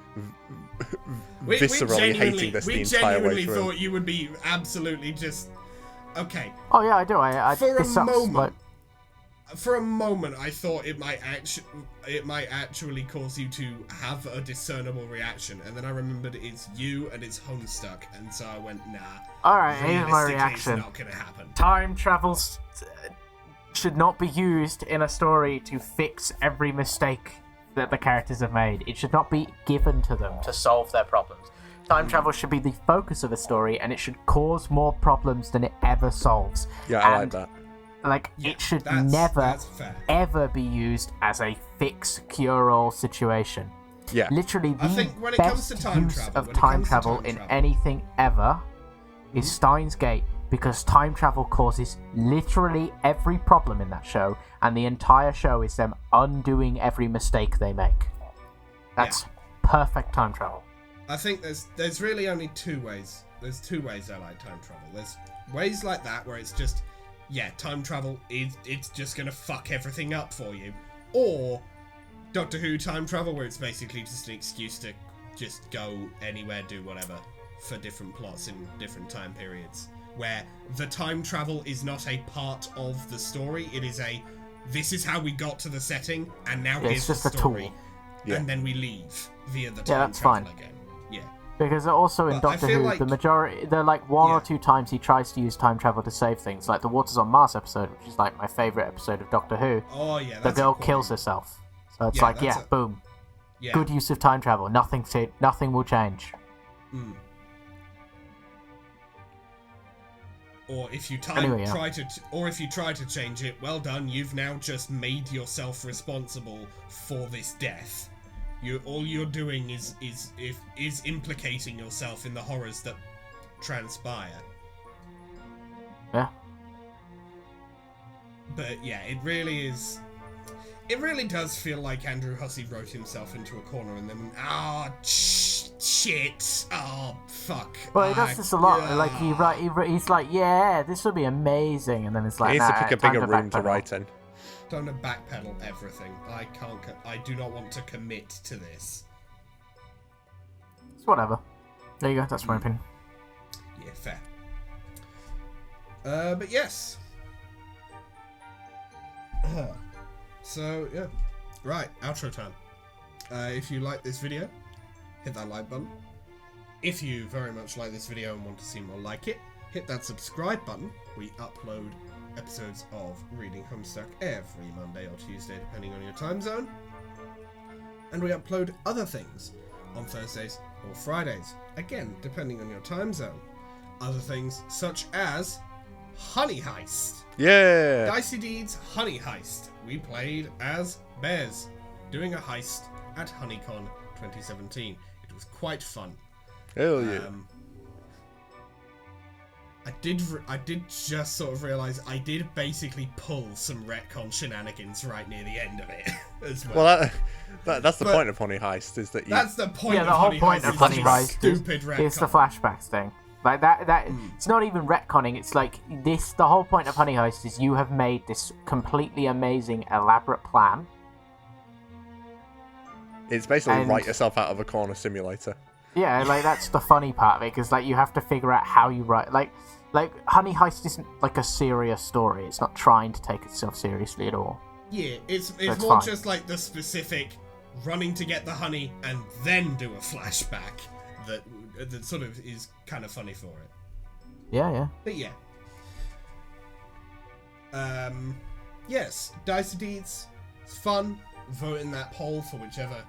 S1: We
S3: viscerally hating this the entire way
S1: genuinely
S3: through.
S1: thought you would be absolutely just... Okay,
S2: Oh yeah, I do. I
S1: For a
S2: this sucks,
S1: moment.
S2: but-
S1: for a moment I thought it might actually cause you to have a discernible reaction, and then I remembered it's you and it's Homestuck, and so I went, nah.
S2: Alright, here's my
S1: realistically,
S2: reaction.
S1: It's not gonna happen.
S2: Time travels should not be used in a story to fix every mistake that the characters have made. It should not be given to them to solve their problems. Time travel should be the focus of a story, and it should cause more problems than it ever solves.
S3: Yeah, I like
S2: And,
S3: that.
S2: Like,
S1: Yeah,
S2: it should
S1: that's
S2: never,
S1: fair.
S2: ever be used as a fix-cure-all situation.
S3: Yeah.
S2: Literally,
S1: I
S2: the
S1: think when it comes
S2: best
S1: to time
S2: use
S1: travel-
S2: of
S1: when it
S2: time
S1: comes to
S2: travel
S1: time
S2: in
S1: travel-
S2: anything ever is Steins Gate, because time travel causes literally every problem in that show, and the entire show is them undoing every mistake they make. That's perfect time travel.
S1: I think there's really only two ways. There's two ways I like time travel. There's ways like that where it's just, yeah, time travel it's just gonna fuck everything up for you. Or Doctor Who time travel, where it's basically just an excuse to just go anywhere, do whatever for different plots in different time periods. Where the time travel is not a part of the story, it is this is how we got to the setting, and now
S2: Yeah,
S1: here's
S2: it's just
S1: the
S2: a
S1: story.
S2: tool.
S3: Yeah.
S1: And then we leave via the
S2: Yeah,
S1: time
S2: that's
S1: travel
S2: fine.
S1: again. Yeah.
S2: Because also in
S1: But I
S2: Doctor
S1: feel
S2: Who,
S1: like-
S2: the majority, there are like one
S1: Yeah.
S2: or two times he tries to use time travel to save things, like the Waters on Mars episode, which is like my favourite episode of Doctor Who.
S1: Oh yeah,
S2: The
S1: that's a
S2: girl
S1: cool
S2: kills
S1: one.
S2: herself. So it's
S1: Yeah,
S2: like,
S1: that's
S2: yeah,
S1: a-
S2: boom.
S1: Yeah.
S2: Good use of time travel. Nothing will change.
S1: Mm. Or if you
S2: Anyway, yeah.
S1: try to change it, well done. You've now just made yourself responsible for this death. All you're doing is implicating yourself in the horrors that transpire.
S2: Yeah.
S1: But yeah, it really is. It really does feel like Andrew Hussey wrote himself into a corner and then shit, fuck.
S2: Well, he does this a lot. Like he's like, yeah, this would be amazing, and then it's like,
S3: He needs to
S2: nah,
S3: pick a
S2: time
S3: bigger room to
S2: backpedal.
S3: write in.
S1: Time to backpedal everything. I do not want to commit to this.
S2: It's whatever. There you go. That's my opinion.
S1: Yeah, fair. But yes. So yeah, right. Outro time. If you like this video, hit that like button. If you very much like this video and want to see more like it, hit that subscribe button. We upload episodes of Reading Homestuck every Monday or Tuesday, depending on your time zone. And we upload other things on Thursdays or Fridays, again, depending on your time zone. Other things such as Honey Heist.
S3: Yeah.
S1: Dicey Deeds Honey Heist. We played as bears doing a heist at Honeycon 2017. It was quite fun.
S3: Hell yeah.
S1: I did just sort of realise I did basically pull some retcon shenanigans right near the end of it as well.
S3: Well, that's the
S1: But-
S3: point of Honey Heist, is that you...
S1: That's the point
S2: Yeah,
S1: of
S2: the whole
S1: Honey
S2: point
S1: Heist
S2: of
S1: is
S2: Honey
S1: just
S2: Heist is
S1: stupid retcon.
S2: it's the flashbacks thing. Like that it's not even retconning. It's like this. The whole point of Honey Heist is you have made this completely amazing, elaborate plan.
S3: It's basically write yourself out of a corner simulator.
S2: Yeah, like that's the funny part of it, because like you have to figure out how you write. Like Honey Heist isn't like a serious story. It's not trying to take itself seriously at all.
S1: Yeah, it's
S2: That's
S1: more
S2: fine.
S1: just like the specific running to get the honey and then do a flashback that sort of is kind of funny for it.
S2: Yeah.
S1: But yeah. Yes, Dice Deeds. It's fun. Vote in that poll for whichever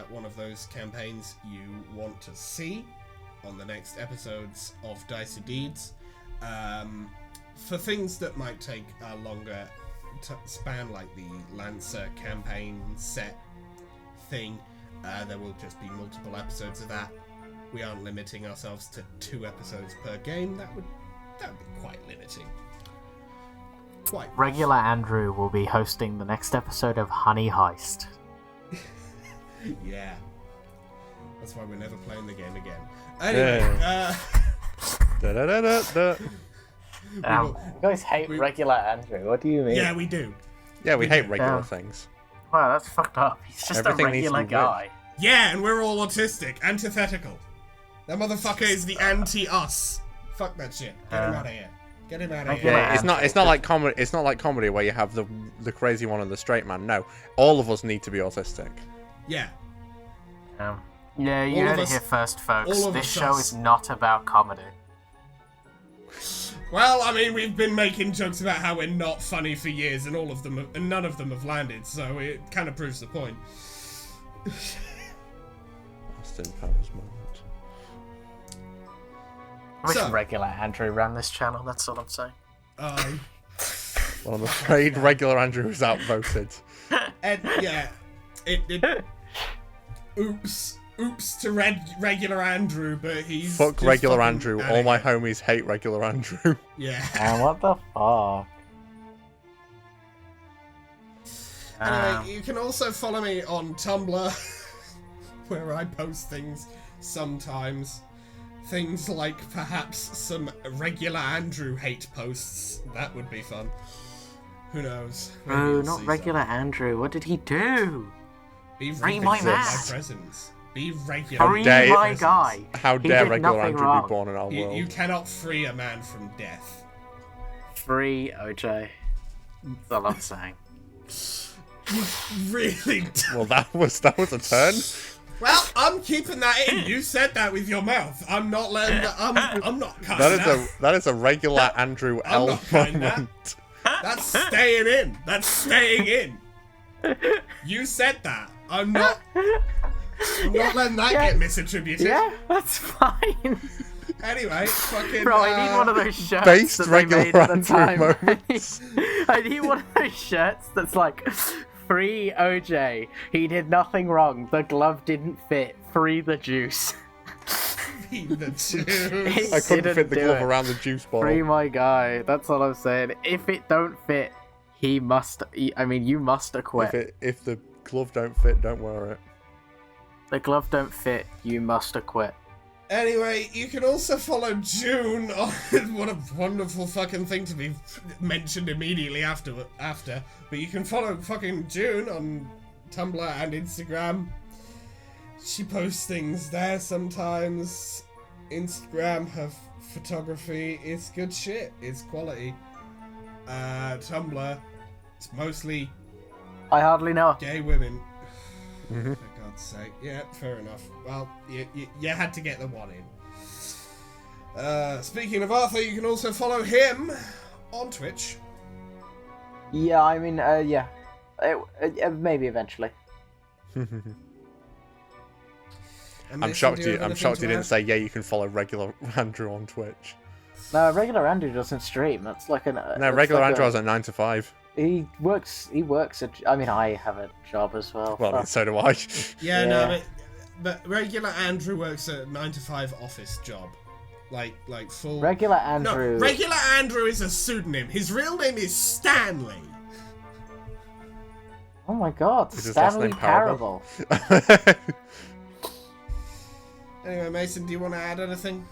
S1: one of those campaigns you want to see on the next episodes of Dice Deeds. For things that might take a longer span, like the Lancer campaign set thing, there will just be multiple episodes of that. We aren't limiting ourselves to 2 episodes per game. That would be quite limiting.
S2: Regular Andrew will be hosting the next episode of Honey Heist.
S1: Yeah. That's why we're never playing the game again. Anyway,
S2: You guys hate regular Andrew. What do you mean?
S1: yeah, we do.
S3: Yeah, we hate regular things.
S2: Wow, that's fucked up. He's just
S3: Everything
S2: a
S3: needs to
S2: regular
S3: be
S2: guy.
S1: Yeah, and we're all autistic. Antithetical. That motherfucker is the anti-us. Fuck that shit. Get him out of here. Get him out of here.
S3: Yeah, it's not like comedy. It's not like comedy where you have the crazy one and the straight man. No, all of us need to be autistic.
S1: Yeah.
S2: Yeah, you
S1: All of
S2: heard it
S1: us-
S2: here first, folks.
S1: all of
S2: This
S1: us
S2: show
S1: us.
S2: is not about comedy.
S1: Well, I mean, we've been making jokes about how we're not funny for years, and none of them have landed. So it kind of proves the point.
S3: Austin Powers moment.
S2: I wish
S1: So-
S2: regular Andrew ran this channel, that's all I'm saying.
S3: Well, I'm afraid regular Andrew is outvoted.
S1: And yeah, it oops to regular Andrew, but he's
S3: Fuck
S1: just
S3: regular
S1: fucking
S3: Andrew.
S1: outta
S3: All my
S1: here.
S3: homies hate regular Andrew.
S1: Yeah.
S2: And what the fuck?
S1: Anyway, you can also follow me on Tumblr, where I post things sometimes. Things like perhaps some regular Andrew hate posts. That would be fun. Who knows? Maybe
S2: No,
S1: you'll
S2: not
S1: see
S2: regular Andrew. What did he do?
S1: Be
S2: Free
S1: regular
S2: my
S1: with
S2: man.
S1: my presence. Be regular.
S2: Free
S1: with my
S3: dare-
S2: my
S1: presence.
S2: guy.
S3: How
S2: He
S3: dare
S2: did
S3: regular
S2: nothing
S3: Andrew
S2: wrong.
S3: be born in our world?
S1: You cannot free a man from death.
S2: Free OJ. That's all I'm saying.
S1: Really?
S3: Well, that was a turn.
S1: Well, I'm keeping that in. You said that with your mouth. I'm not letting that. I'm not cutting
S3: That is a regular Andrew
S1: I'm
S3: L
S1: not cutting that.
S3: moment.
S1: That's staying in. That's staying in. You said that. I'm not letting that get misattributed.
S2: Yeah, that's fine.
S1: Anyway, fucking.
S2: Bro, I need one of those shirts
S3: Based
S2: that they made
S3: regular
S2: at the
S3: Andrew
S2: time.
S3: moments.
S2: I need one of those shirts that's like, free OJ. He did nothing wrong. The glove didn't fit. Free the juice.
S1: the juice.
S3: I couldn't
S2: Didn't
S3: fit the
S2: do
S3: glove
S2: it.
S3: around the juice bottle.
S2: Free my guy. That's all I'm saying. If it don't fit, he must. I mean, you must acquit.
S3: If the glove don't fit, don't wear it.
S2: The glove don't fit. You must acquit.
S1: Anyway, you can also follow June on what a wonderful fucking thing to be mentioned immediately after. But you can follow fucking June on Tumblr and Instagram. She posts things there sometimes. Instagram, her photography is good shit. It's quality. Tumblr, it's mostly
S2: I hardly know.
S1: gay women. For God's sake. Yeah, fair enough. Well, you had to get the one in. Speaking of Arthur, you can also follow him on Twitch.
S2: Yeah, I mean, yeah. Maybe eventually.
S1: And
S3: I'm
S1: Mason,
S3: shocked
S1: do you
S3: you.
S1: have
S3: I'm
S1: anything
S3: shocked
S1: to
S3: you didn't
S1: add?
S3: say yeah. You can follow regular Andrew on Twitch.
S2: No, regular Andrew doesn't stream. That's like an.
S3: No,
S2: that's
S3: regular
S2: like
S3: Andrew has a 9 to 5.
S2: He works. He works. I mean, I have a job as well.
S3: Well, I mean, so do I.
S1: Yeah,
S2: Yeah.
S1: no, but regular Andrew works a 9 to 5 office job. Like full.
S2: Regular
S1: No,
S2: Andrew.
S1: regular Andrew is a pseudonym. His real name is Stanley.
S2: Oh my God,
S3: Is his last
S2: Stanley
S3: name Parable?
S2: Parable.
S1: Anyway, Mason, do you want to add anything?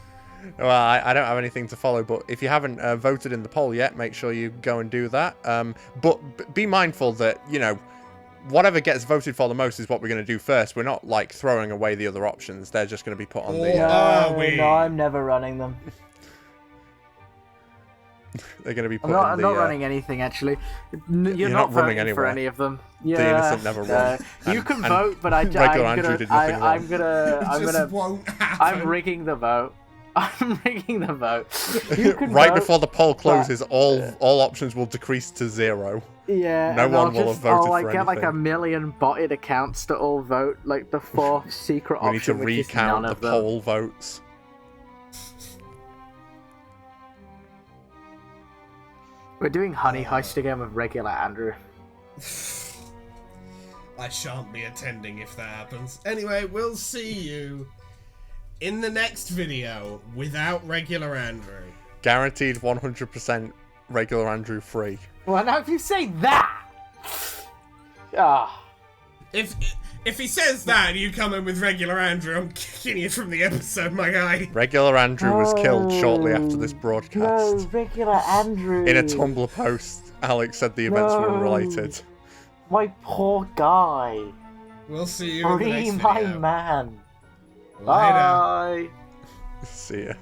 S3: Well, I don't have anything to follow, but if you haven't voted in the poll yet, make sure you go and do that. But be mindful that, you know, whatever gets voted for the most is what we're going to do first. We're not, like, throwing away the other options. They're just going to be put on the...
S2: No, I'm never running them.
S3: They're going to be put
S2: I'm not running anything, actually. You're not
S3: running
S2: voting for any of them. Yeah,
S3: the innocent never run.
S2: You can vote, but I'm rigging the vote. I'm rigging the vote. You can
S3: right
S2: vote,
S3: before the poll closes, all options will decrease to 0.
S2: Yeah,
S3: no one will have voted for
S2: anything. I'll get like a million botted accounts to all vote, like the 4th secret option.
S3: We need to recount the poll votes.
S2: We're doing Honey Heist again with regular Andrew.
S1: I shan't be attending if that happens. Anyway, we'll see you in the next video without regular Andrew.
S3: Guaranteed 100% regular Andrew free.
S2: Well, now if you say that...
S1: If he says that and you come in with regular Andrew, I'm kicking you from the episode, my guy.
S3: Regular Andrew was killed shortly after this broadcast.
S2: No, regular Andrew.
S3: In a Tumblr post, Alex said the events were unrelated.
S2: My poor guy.
S1: We'll see you in the next video.
S2: Free my man.
S1: Later.
S2: Bye.
S3: See ya.